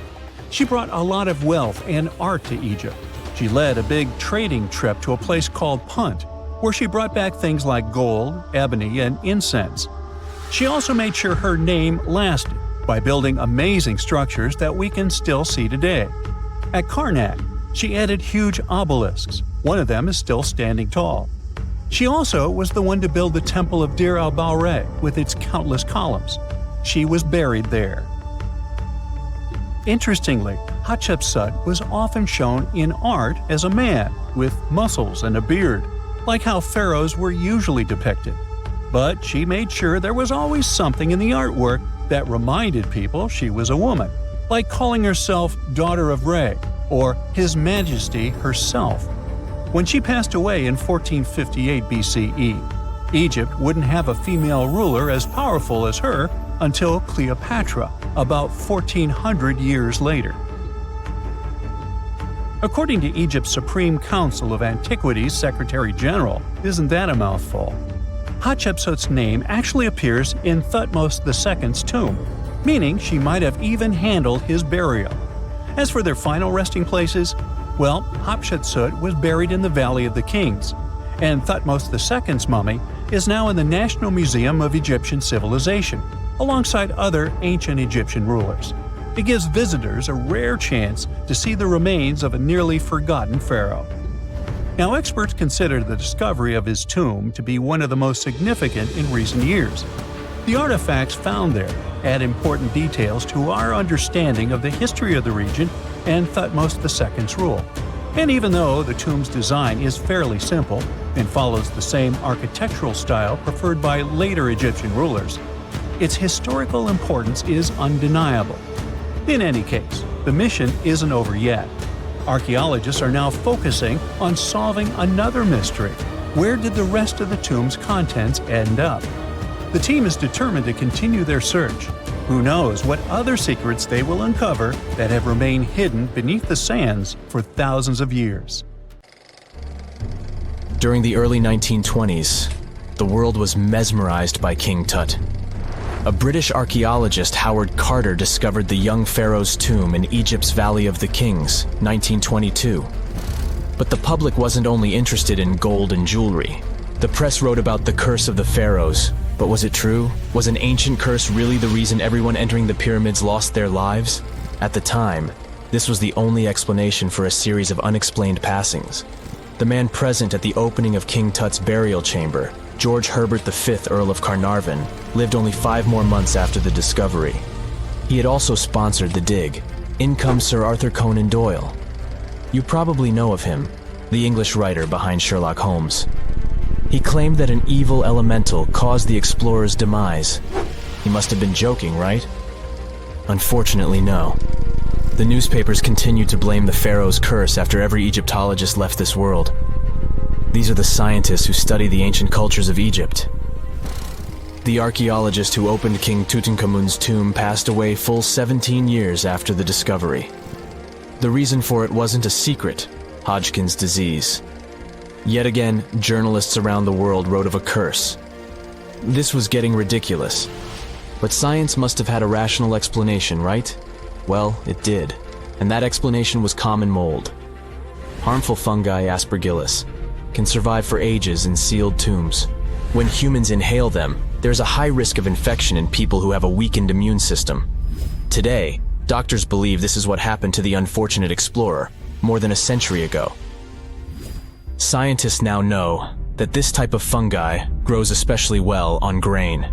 She brought a lot of wealth and art to Egypt. She led a big trading trip to a place called Punt, where she brought back things like gold, ebony, and incense. She also made sure her name lasted by building amazing structures that we can still see today. At Karnak, she added huge obelisks. One of them is still standing tall. She also was the one to build the Temple of Deir el-Bahari with its countless columns. She was buried there. Interestingly, Hatshepsut was often shown in art as a man, with muscles and a beard, like how pharaohs were usually depicted. But she made sure there was always something in the artwork that reminded people she was a woman, like calling herself Daughter of Re, or His Majesty herself. When she passed away in 1458 BCE, Egypt wouldn't have a female ruler as powerful as her until Cleopatra, about 1400 years later. According to Egypt's Supreme Council of Antiquities Secretary General, isn't that a mouthful? Hatshepsut's name actually appears in Thutmose II's tomb, meaning she might have even handled his burial. As for their final resting places, well, Hatshepsut was buried in the Valley of the Kings, and Thutmose II's mummy is now in the National Museum of Egyptian Civilization, alongside other ancient Egyptian rulers. It gives visitors a rare chance to see the remains of a nearly forgotten pharaoh. Now, experts consider the discovery of his tomb to be one of the most significant in recent years. The artifacts found there add important details to our understanding of the history of the region and Thutmose II's rule. And even though the tomb's design is fairly simple and follows the same architectural style preferred by later Egyptian rulers, its historical importance is undeniable. In any case, the mission isn't over yet. Archaeologists are now focusing on solving another mystery. Where did the rest of the tomb's contents end up? The team is determined to continue their search. Who knows what other secrets they will uncover that have remained hidden beneath the sands for thousands of years. During the early 1920s, the world was mesmerized by King Tut. A British archaeologist, Howard Carter, discovered the young pharaoh's tomb in Egypt's Valley of the Kings, 1922. But the public wasn't only interested in gold and jewelry. The press wrote about the curse of the pharaohs, but was it true? Was an ancient curse really the reason everyone entering the pyramids lost their lives? At the time, this was the only explanation for a series of unexplained passings. The man present at the opening of King Tut's burial chamber, George Herbert V, Earl of Carnarvon, lived only 5 more months after the discovery. He had also sponsored the dig. In comes Sir Arthur Conan Doyle. You probably know of him, the English writer behind Sherlock Holmes. He claimed that an evil elemental caused the explorer's demise. He must have been joking, right? Unfortunately, no. The newspapers continued to blame the pharaoh's curse after every Egyptologist left this world. These are the scientists who study the ancient cultures of Egypt. The archaeologist who opened King Tutankhamun's tomb passed away full 17 years after the discovery. The reason for it wasn't a secret: Hodgkin's disease. Yet again, journalists around the world wrote of a curse. This was getting ridiculous. But science must have had a rational explanation, right? Well, it did. And that explanation was common mold. Harmful fungi, Aspergillus, can survive for ages in sealed tombs. When humans inhale them, there's a high risk of infection in people who have a weakened immune system. Today, doctors believe this is what happened to the unfortunate explorer more than a century ago. Scientists now know that this type of fungi grows especially well on grain.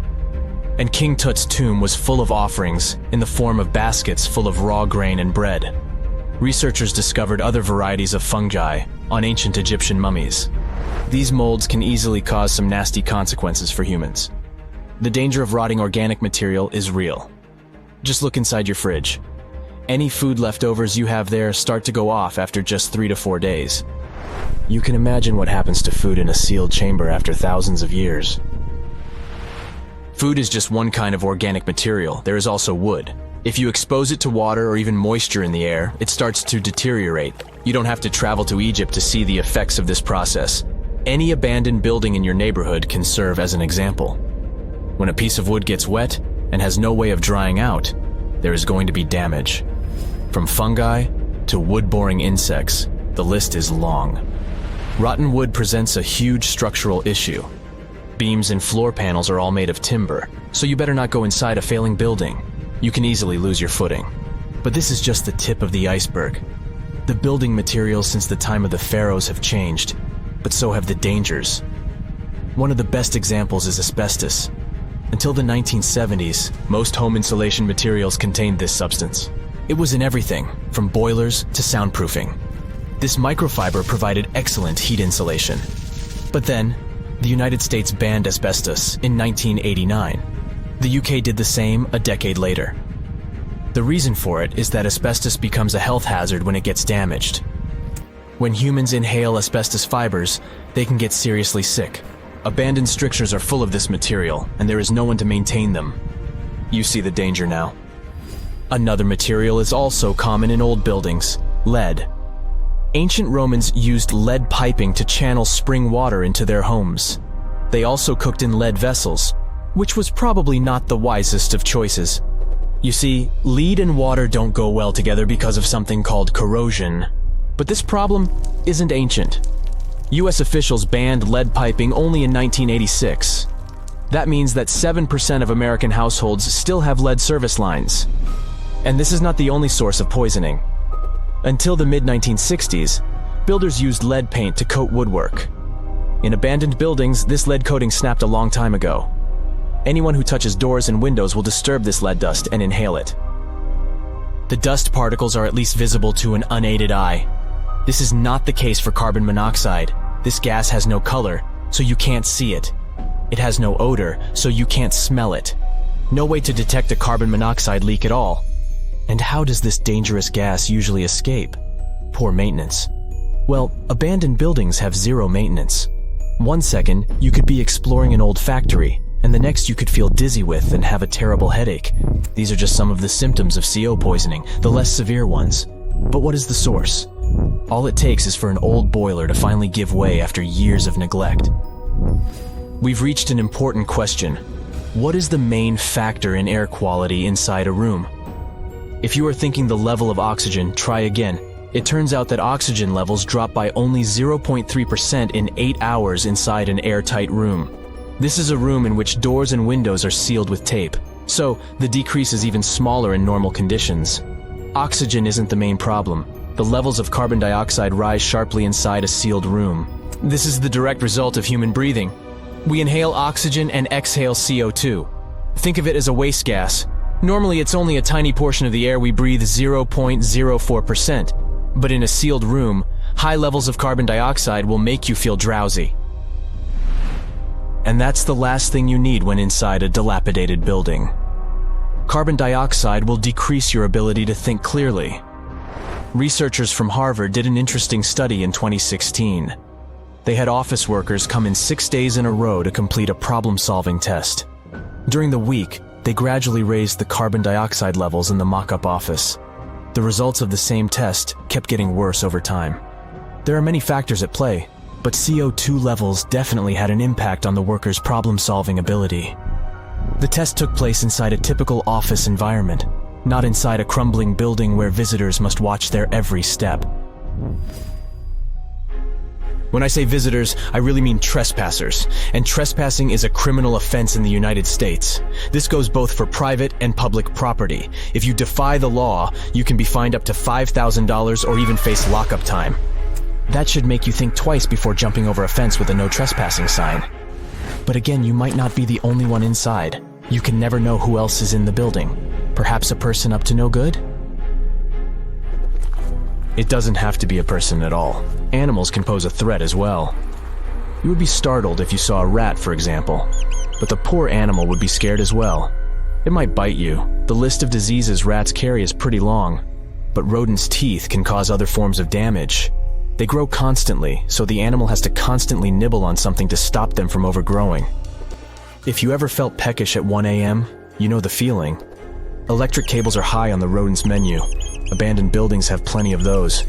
And King Tut's tomb was full of offerings in the form of baskets full of raw grain and bread. Researchers discovered other varieties of fungi on ancient Egyptian mummies. These molds can easily cause some nasty consequences for humans. The danger of rotting organic material is real. Just look inside your fridge. Any food leftovers you have there start to go off after just 3 to 4 days. You can imagine what happens to food in a sealed chamber after thousands of years. Food is just one kind of organic material. There is also wood. If you expose it to water or even moisture in the air, it starts to deteriorate. You don't have to travel to Egypt to see the effects of this process. Any abandoned building in your neighborhood can serve as an example. When a piece of wood gets wet and has no way of drying out, there is going to be damage. From fungi to wood-boring insects, the list is long. Rotten wood presents a huge structural issue. Beams and floor panels are all made of timber, so you better not go inside a failing building. You can easily lose your footing. But this is just the tip of the iceberg. The building materials since the time of the pharaohs have changed, but so have the dangers. One of the best examples is asbestos. Until the 1970s, most home insulation materials contained this substance. It was in everything, from boilers to soundproofing. This microfiber provided excellent heat insulation. But then, the United States banned asbestos in 1989. The UK did the same a decade later. The reason for it is that asbestos becomes a health hazard when it gets damaged. When humans inhale asbestos fibers, they can get seriously sick. Abandoned strictures are full of this material, and there is no one to maintain them. You see the danger now. Another material is also common in old buildings: lead. Ancient Romans used lead piping to channel spring water into their homes. They also cooked in lead vessels, which was probably not the wisest of choices. You see, lead and water don't go well together because of something called corrosion. But this problem isn't ancient. US officials banned lead piping only in 1986. That means that 7% of American households still have lead service lines. And this is not the only source of poisoning. Until the mid-1960s, builders used lead paint to coat woodwork. In abandoned buildings, this lead coating snapped a long time ago. Anyone who touches doors and windows will disturb this lead dust and inhale it. The dust particles are at least visible to an unaided eye. This is not the case for carbon monoxide. This gas has no color, so you can't see it. It has no odor, so you can't smell it. No way to detect a carbon monoxide leak at all. And how does this dangerous gas usually escape? Poor maintenance. Well, abandoned buildings have zero maintenance. 1 second, you could be exploring an old factory, and the next you could feel dizzy with and have a terrible headache. These are just some of the symptoms of CO poisoning, the less severe ones. But what is the source? All it takes is for an old boiler to finally give way after years of neglect. We've reached an important question. What is the main factor in air quality inside a room? If you are thinking the level of oxygen, try again. It turns out that oxygen levels drop by only 0.3% in 8 hours inside an airtight room. This is a room in which doors and windows are sealed with tape, so the decrease is even smaller in normal conditions. Oxygen isn't the main problem. The levels of carbon dioxide rise sharply inside a sealed room. This is the direct result of human breathing. We inhale oxygen and exhale CO2. Think of it as a waste gas. Normally it's only a tiny portion of the air we breathe, 0.04%. But in a sealed room, high levels of carbon dioxide will make you feel drowsy. And that's the last thing you need when inside a dilapidated building. Carbon dioxide will decrease your ability to think clearly. Researchers from Harvard did an interesting study in 2016. They had office workers come in 6 days in a row to complete a problem-solving test. During the week, they gradually raised the carbon dioxide levels in the mock-up office. The results of the same test kept getting worse over time. There are many factors at play, but CO2 levels definitely had an impact on the workers' problem-solving ability. The test took place inside a typical office environment, not inside a crumbling building where visitors must watch their every step. When I say visitors, I really mean trespassers, and trespassing is a criminal offense in the United States. This goes both for private and public property. If you defy the law, you can be fined up to $5,000 or even face lockup time. That should make you think twice before jumping over a fence with a no trespassing sign. But again, you might not be the only one inside. You can never know who else is in the building. Perhaps a person up to no good? It doesn't have to be a person at all. Animals can pose a threat as well. You would be startled if you saw a rat, for example. But the poor animal would be scared as well. It might bite you. The list of diseases rats carry is pretty long. But rodents' teeth can cause other forms of damage. They grow constantly, so the animal has to constantly nibble on something to stop them from overgrowing. If you ever felt peckish at 1 a.m., you know the feeling. Electric cables are high on the rodents' menu. Abandoned buildings have plenty of those.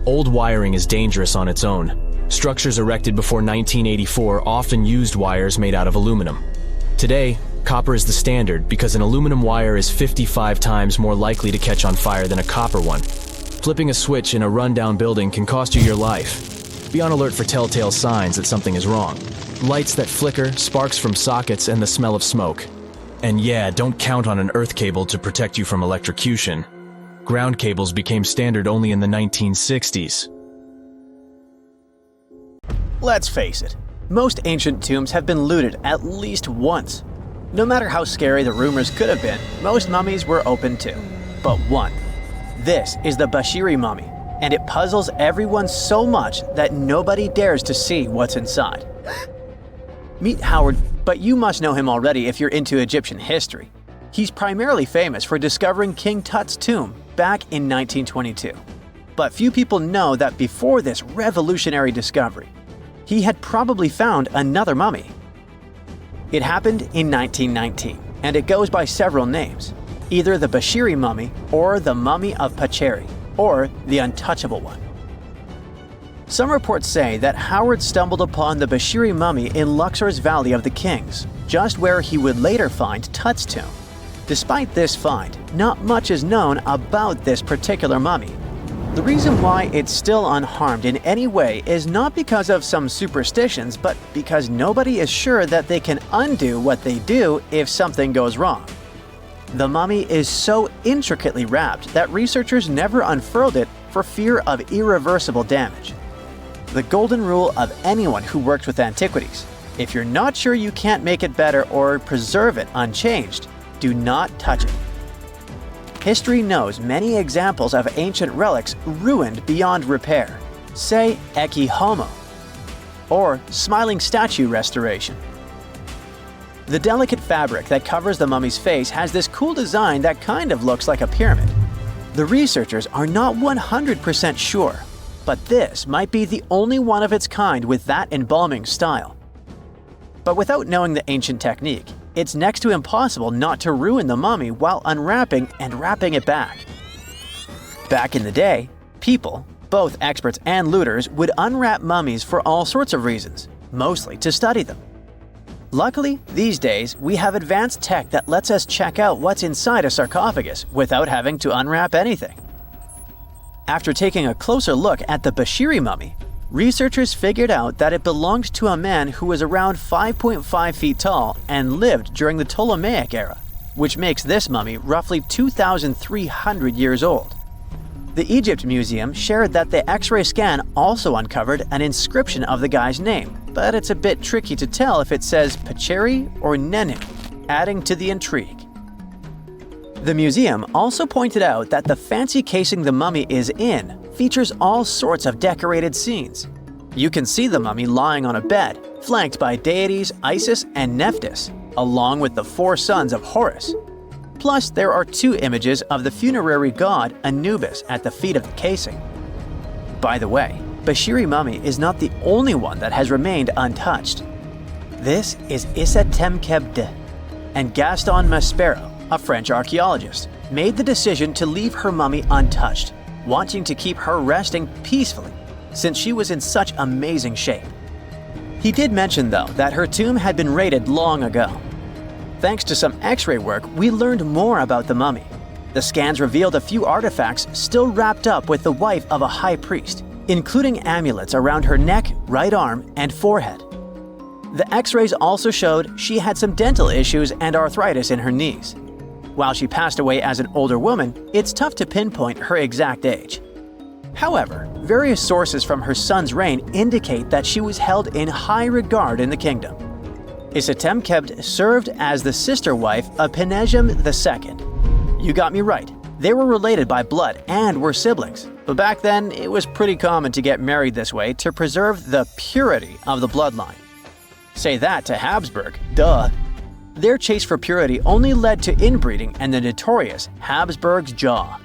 Old wiring is dangerous on its own. Structures erected before 1984 often used wires made out of aluminum. Today, copper is the standard because an aluminum wire is 55 times more likely to catch on fire than a copper one. Flipping a switch in a rundown building can cost you your life. Be on alert for telltale signs that something is wrong. Lights that flicker, sparks from sockets, and the smell of smoke. And yeah, don't count on an earth cable to protect you from electrocution. Ground cables became standard only in the 1960s. Let's face it, most ancient tombs have been looted at least once. No matter how scary the rumors could have been, most mummies were open too. But one. This is the Bashiri mummy, and it puzzles everyone so much that nobody dares to see what's inside. Meet Howard, but you must know him already if you're into Egyptian history. He's primarily famous for discovering King Tut's tomb back in 1922. But few people know that before this revolutionary discovery, he had probably found another mummy. It happened in 1919, and it goes by several names, either the Bashiri mummy or the mummy of Pacheri, or the untouchable one. Some reports say that Howard stumbled upon the Bashiri mummy in Luxor's Valley of the Kings, just where he would later find Tut's tomb. Despite this find, not much is known about this particular mummy. The reason why it's still unharmed in any way is not because of some superstitions, but because nobody is sure that they can undo what they do if something goes wrong. The mummy is so intricately wrapped that researchers never unfurled it for fear of irreversible damage. The golden rule of anyone who works with antiquities: if you're not sure you can't make it better or preserve it unchanged, do not touch it. History knows many examples of ancient relics ruined beyond repair, say Ecce Homo, or smiling statue restoration. The delicate fabric that covers the mummy's face has this cool design that kind of looks like a pyramid. The researchers are not 100% sure, but this might be the only one of its kind with that embalming style. But without knowing the ancient technique, it's next to impossible not to ruin the mummy while unwrapping and wrapping it back. Back in the day, People, both experts and looters, would unwrap mummies for all sorts of reasons, mostly to study them. Luckily, these days, we have advanced tech that lets us check out what's inside a sarcophagus without having to unwrap anything. After taking a closer look at the Bashiri mummy, researchers figured out that it belonged to a man who was around 5.5 feet tall and lived during the Ptolemaic era, which makes this mummy roughly 2,300 years old. The Egypt Museum shared that the X-ray scan also uncovered an inscription of the guy's name, but it's a bit tricky to tell if it says Pacheri or Nenu, adding to the intrigue. The museum also pointed out that the fancy casing the mummy is in features all sorts of decorated scenes. You can see the mummy lying on a bed, flanked by deities Isis and Nephthys, along with the 4 sons of Horus. Plus, there are 2 images of the funerary god Anubis at the feet of the casing. By the way, Bashiri mummy is not the only one that has remained untouched. This is Issa Temkebde, and Gaston Maspero, a French archaeologist, made the decision to leave her mummy untouched, wanting to keep her resting peacefully since she was in such amazing shape. He did mention, though, that her tomb had been raided long ago. Thanks to some X-ray work, we learned more about the mummy. The scans revealed a few artifacts still wrapped up with the wife of a high priest, including amulets around her neck, right arm, and forehead. The X-rays also showed she had some dental issues and arthritis in her knees. While she passed away as an older woman, it's tough to pinpoint her exact age. However, various sources from her son's reign indicate that she was held in high regard in the kingdom. Isitemkebd served as the sister wife of Penejam II. You got me right, they were related by blood and were siblings, but back then it was pretty common to get married this way to preserve the purity of the bloodline. Say that to Habsburg, duh. Their chase for purity only led to inbreeding and the notorious Habsburg's jaw.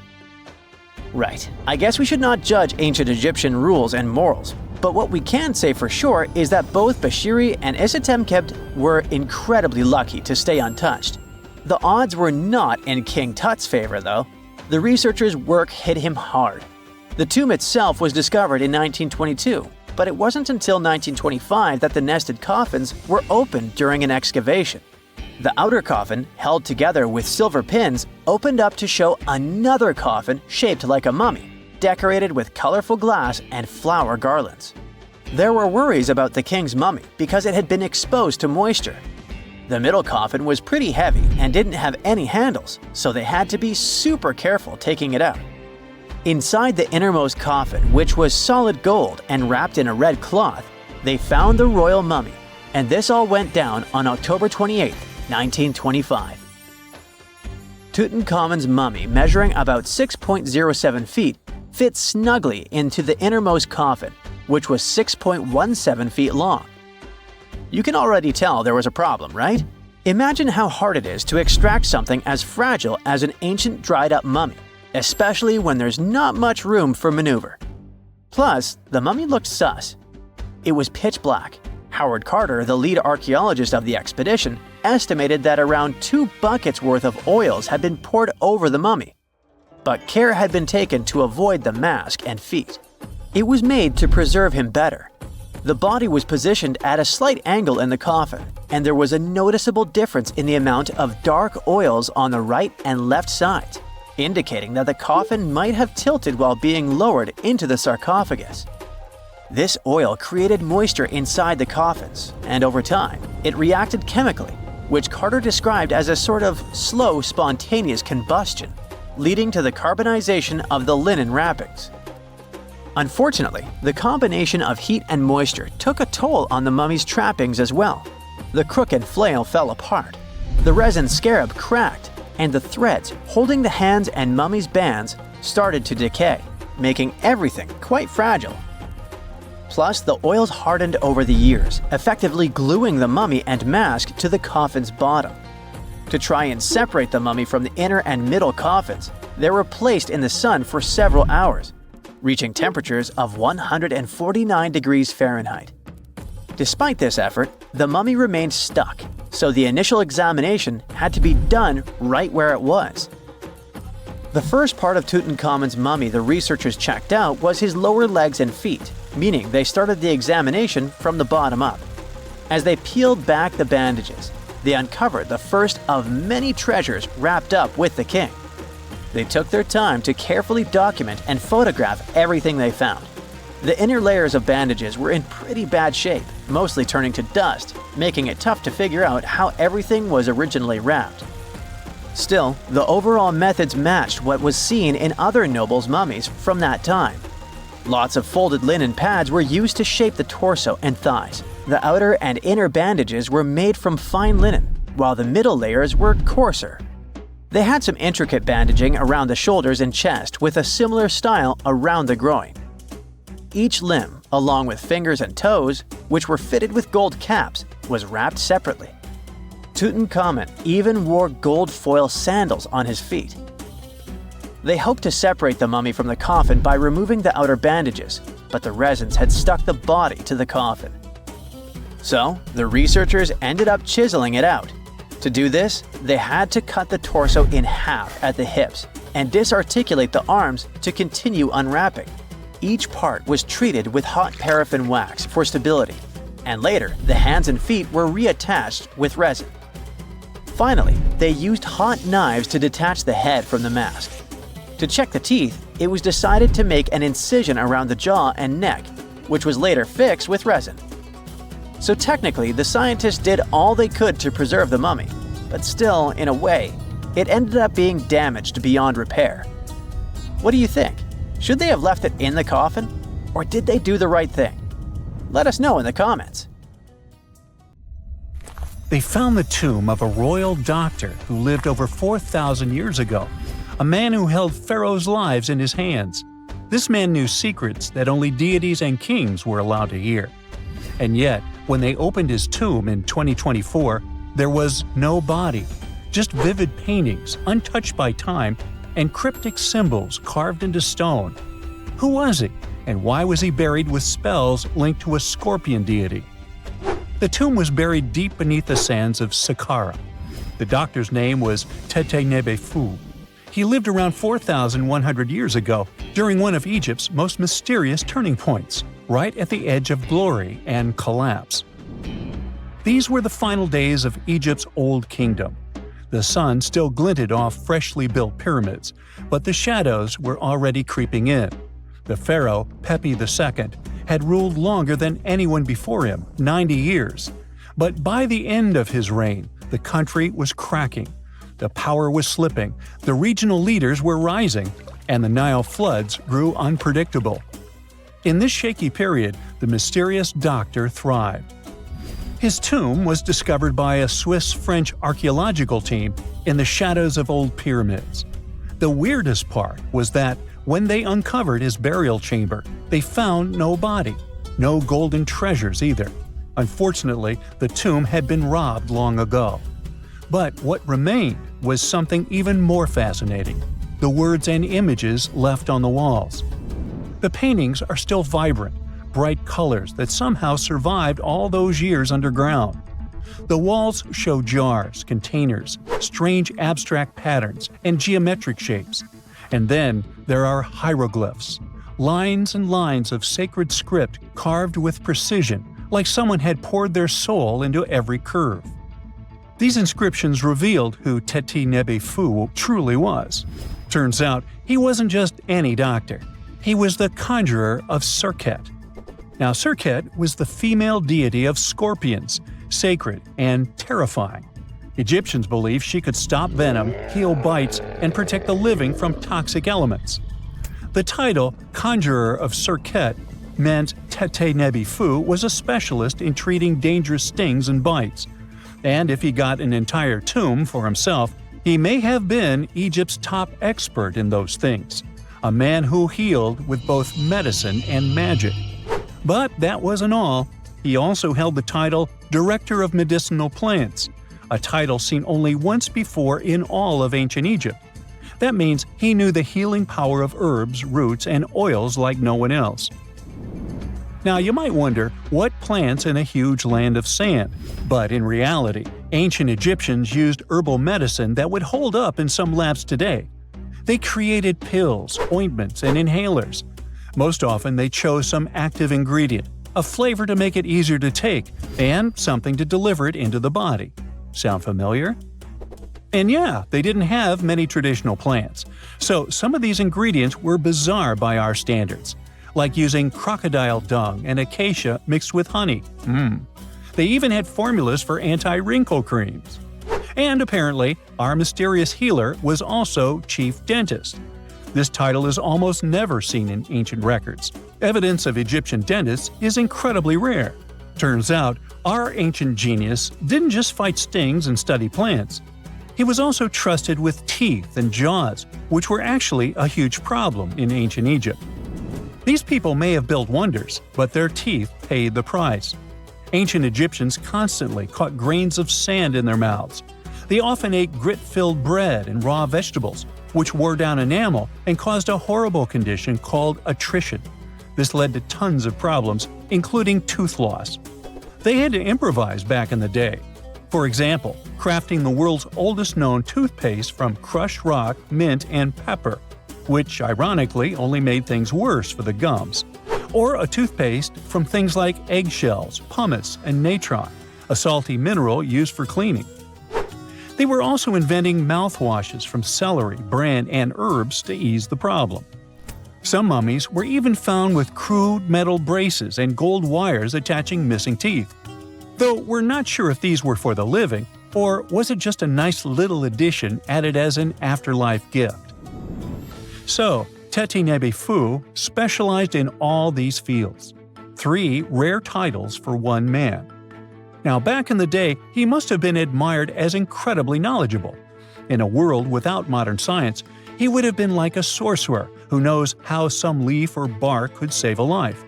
Right, I guess we should not judge ancient Egyptian rules and morals, but what we can say for sure is that both Bashiri and Isitemkebd were incredibly lucky to stay untouched. The odds were not in King Tut's favor, though. The researchers' work hit him hard. The tomb itself was discovered in 1922, but it wasn't until 1925 that the nested coffins were opened during an excavation. The outer coffin, held together with silver pins, opened up to show another coffin shaped like a mummy, decorated with colorful glass and flower garlands. There were worries about the king's mummy because it had been exposed to moisture. The middle coffin was pretty heavy and didn't have any handles, so they had to be super careful taking it out. Inside the innermost coffin, which was solid gold and wrapped in a red cloth, they found the royal mummy, and this all went down on October 28, 1925. Tutankhamun's mummy, measuring about 6.07 feet, fit snugly into the innermost coffin, which was 6.17 feet long. You can already tell there was a problem, right? Imagine how hard it is to extract something as fragile as an ancient dried-up mummy, especially when there's not much room for maneuver. Plus, the mummy looked sus. It was pitch black. Howard Carter, the lead archaeologist of the expedition, estimated that around 2 buckets worth of oils had been poured over the mummy. But care had been taken to avoid the mask and feet. It was made to preserve him better. The body was positioned at a slight angle in the coffin, and there was a noticeable difference in the amount of dark oils on the right and left sides, indicating that the coffin might have tilted while being lowered into the sarcophagus. This oil created moisture inside the coffins, and over time, it reacted chemically, which Carter described as a sort of slow, spontaneous combustion, leading to the carbonization of the linen wrappings. Unfortunately, the combination of heat and moisture took a toll on the mummy's trappings as well. The crook and flail fell apart, the resin scarab cracked, and the threads holding the hands and mummy's bands started to decay, making everything quite fragile. Plus, the oils hardened over the years, effectively gluing the mummy and mask to the coffin's bottom. To try and separate the mummy from the inner and middle coffins, they were placed in the sun for several hours, reaching temperatures of 149 degrees Fahrenheit. Despite this effort, the mummy remained stuck, so the initial examination had to be done right where it was. The first part of Tutankhamun's mummy the researchers checked out was his lower legs and feet, meaning they started the examination from the bottom up. As they peeled back the bandages, they uncovered the first of many treasures wrapped up with the king. They took their time to carefully document and photograph everything they found. The inner layers of bandages were in pretty bad shape, mostly turning to dust, making it tough to figure out how everything was originally wrapped. Still, the overall methods matched what was seen in other nobles' mummies from that time. Lots of folded linen pads were used to shape the torso and thighs. The outer and inner bandages were made from fine linen, while the middle layers were coarser. They had some intricate bandaging around the shoulders and chest with a similar style around the groin. Each limb, along with fingers and toes, which were fitted with gold caps, was wrapped separately. Tutankhamun even wore gold foil sandals on his feet. They hoped to separate the mummy from the coffin by removing the outer bandages, but the resins had stuck the body to the coffin. So, the researchers ended up chiseling it out. To do this, they had to cut the torso in half at the hips and disarticulate the arms to continue unwrapping. Each part was treated with hot paraffin wax for stability, and later the hands and feet were reattached with resin. Finally, they used hot knives to detach the head from the mask. To check the teeth, it was decided to make an incision around the jaw and neck, which was later fixed with resin. So technically, the scientists did all they could to preserve the mummy, but still, in a way, it ended up being damaged beyond repair. What do you think? Should they have left it in the coffin? Or did they do the right thing? Let us know in the comments. They found the tomb of a royal doctor who lived over 4,000 years ago, a man who held pharaohs' lives in his hands. This man knew secrets that only deities and kings were allowed to hear. And yet, when they opened his tomb in 2024, there was no body, just vivid paintings, untouched by time, and cryptic symbols carved into stone. Who was he, and why was he buried with spells linked to a scorpion deity? The tomb was buried deep beneath the sands of Saqqara. The doctor's name was Tutankhamun. He lived around 4,100 years ago, during one of Egypt's most mysterious turning points, right at the edge of glory and collapse. These were the final days of Egypt's Old Kingdom. The sun still glinted off freshly built pyramids, but the shadows were already creeping in. The pharaoh, Pepi II, had ruled longer than anyone before him, 90 years. But by the end of his reign, the country was cracking. The power was slipping, the regional leaders were rising, and the Nile floods grew unpredictable. In this shaky period, the mysterious doctor thrived. His tomb was discovered by a Swiss-French archaeological team in the shadows of old pyramids. The weirdest part was that when they uncovered his burial chamber, they found no body, no golden treasures either. Unfortunately, the tomb had been robbed long ago. But what remained was something even more fascinating: the words and images left on the walls. The paintings are still vibrant, bright colors that somehow survived all those years underground. The walls show jars, containers, strange abstract patterns, and geometric shapes. And then there are hieroglyphs, lines and lines of sacred script carved with precision, like someone had poured their soul into every curve. These inscriptions revealed who Tutankhamun truly was. Turns out, he wasn't just any doctor. He was the conjurer of Serket. Now, Serket was the female deity of scorpions, sacred and terrifying. Egyptians believed she could stop venom, heal bites, and protect the living from toxic elements. The title, Conjurer of Serket, meant Tutankhamun was a specialist in treating dangerous stings and bites. And if he got an entire tomb for himself, he may have been Egypt's top expert in those things, a man who healed with both medicine and magic. But that wasn't all. He also held the title Director of Medicinal Plants, a title seen only once before in all of ancient Egypt. That means he knew the healing power of herbs, roots, and oils like no one else. Now, you might wonder, what plants in a huge land of sand? But in reality, ancient Egyptians used herbal medicine that would hold up in some labs today. They created pills, ointments, and inhalers. Most often they chose some active ingredient, a flavor to make it easier to take, and something to deliver it into the body. Sound familiar? And yeah, they didn't have many traditional plants, so some of these ingredients were bizarre by our standards, like using crocodile dung and acacia mixed with honey. They even had formulas for anti-wrinkle creams. And apparently, our mysterious healer was also chief dentist. This title is almost never seen in ancient records. Evidence of Egyptian dentists is incredibly rare. Turns out, our ancient genius didn't just fight stings and study plants. He was also trusted with teeth and jaws, which were actually a huge problem in ancient Egypt. These people may have built wonders, but their teeth paid the price. Ancient Egyptians constantly caught grains of sand in their mouths. They often ate grit-filled bread and raw vegetables, which wore down enamel and caused a horrible condition called attrition. This led to tons of problems, including tooth loss. They had to improvise back in the day. For example, crafting the world's oldest known toothpaste from crushed rock, mint, and pepper, which ironically only made things worse for the gums. Or a toothpaste from things like eggshells, pumice, and natron, a salty mineral used for cleaning. They were also inventing mouthwashes from celery, bran, and herbs to ease the problem. Some mummies were even found with crude metal braces and gold wires attaching missing teeth. Though we're not sure if these were for the living, or was it just a nice little addition added as an afterlife gift. So, Teti Nebi Fu specialized in all these fields. 3 rare titles for one man. Now back in the day, he must have been admired as incredibly knowledgeable. In a world without modern science, he would have been like a sorcerer who knows how some leaf or bark could save a life.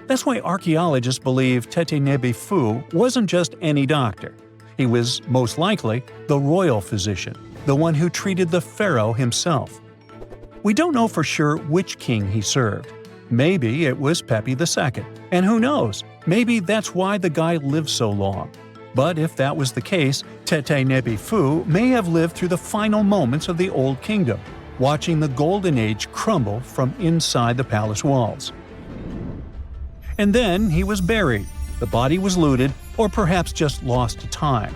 That's why archaeologists believe Teti Nebi Fu wasn't just any doctor. He was, most likely, the royal physician, the one who treated the pharaoh himself. We don't know for sure which king he served. Maybe it was Pepi II, and who knows, maybe that's why the guy lived so long. But if that was the case, Teti Nebi Fu may have lived through the final moments of the Old Kingdom, watching the Golden Age crumble from inside the palace walls. And then he was buried, the body was looted, or perhaps just lost to time.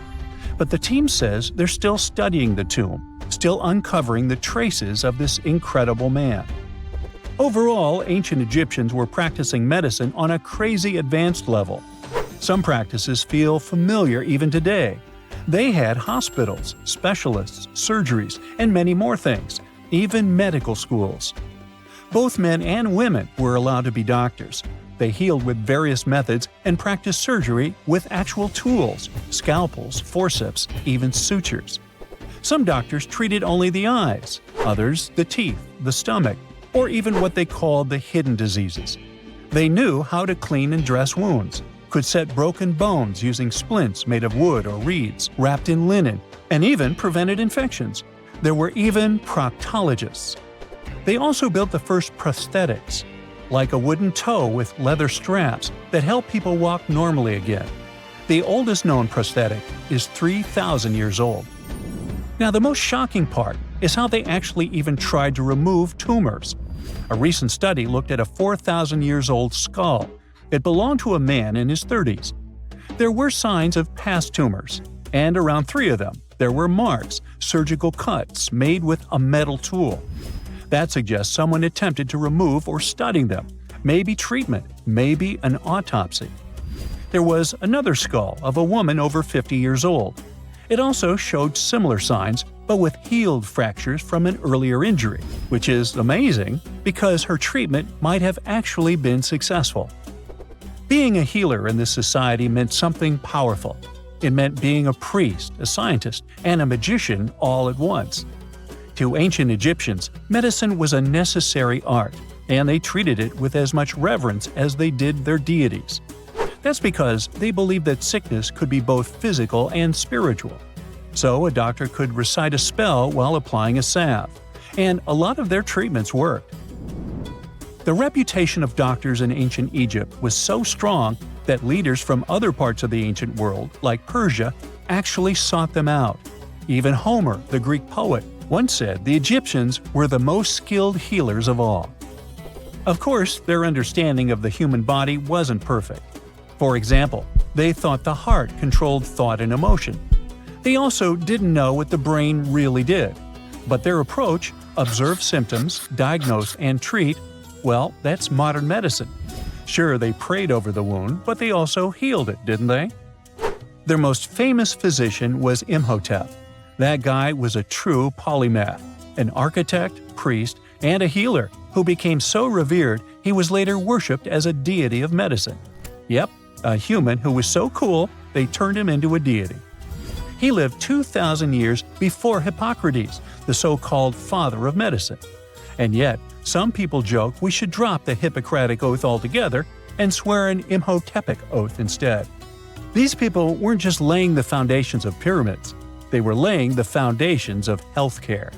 But the team says they're still studying the tomb, still uncovering the traces of this incredible man. Overall, ancient Egyptians were practicing medicine on a crazy advanced level. Some practices feel familiar even today. They had hospitals, specialists, surgeries, and many more things, even medical schools. Both men and women were allowed to be doctors. They healed with various methods and practiced surgery with actual tools, scalpels, forceps, even sutures. Some doctors treated only the eyes, others the teeth, the stomach, or even what they called the hidden diseases. They knew how to clean and dress wounds, could set broken bones using splints made of wood or reeds wrapped in linen, and even prevented infections. There were even proctologists. They also built the first prosthetics, like a wooden toe with leather straps that help people walk normally again. The oldest known prosthetic is 3,000 years old. Now, the most shocking part is how they actually even tried to remove tumors. A recent study looked at a 4,000 years old skull. It belonged to a man in his 30s. There were signs of past tumors, and around 3 of them, there were marks, surgical cuts made with a metal tool. That suggests someone attempted to remove or study them, maybe treatment, maybe an autopsy. There was another skull of a woman over 50 years old. It also showed similar signs, but with healed fractures from an earlier injury, which is amazing because her treatment might have actually been successful. Being a healer in this society meant something powerful. It meant being a priest, a scientist, and a magician all at once. To ancient Egyptians, medicine was a necessary art, and they treated it with as much reverence as they did their deities. That's because they believed that sickness could be both physical and spiritual. So a doctor could recite a spell while applying a salve, and a lot of their treatments worked. The reputation of doctors in ancient Egypt was so strong that leaders from other parts of the ancient world, like Persia, actually sought them out. Even Homer, the Greek poet, One said the Egyptians were the most skilled healers of all. Of course, their understanding of the human body wasn't perfect. For example, they thought the heart controlled thought and emotion. They also didn't know what the brain really did. But their approach, observe symptoms, diagnose, and treat, well, that's modern medicine. Sure, they prayed over the wound, but they also healed it, didn't they? Their most famous physician was Imhotep. That guy was a true polymath, an architect, priest, and a healer who became so revered he was later worshipped as a deity of medicine. Yep, a human who was so cool they turned him into a deity. He lived 2,000 years before Hippocrates, the so-called father of medicine. And yet, some people joke we should drop the Hippocratic Oath altogether and swear an Imhotepic oath instead. These people weren't just laying the foundations of pyramids, they were laying the foundations of healthcare.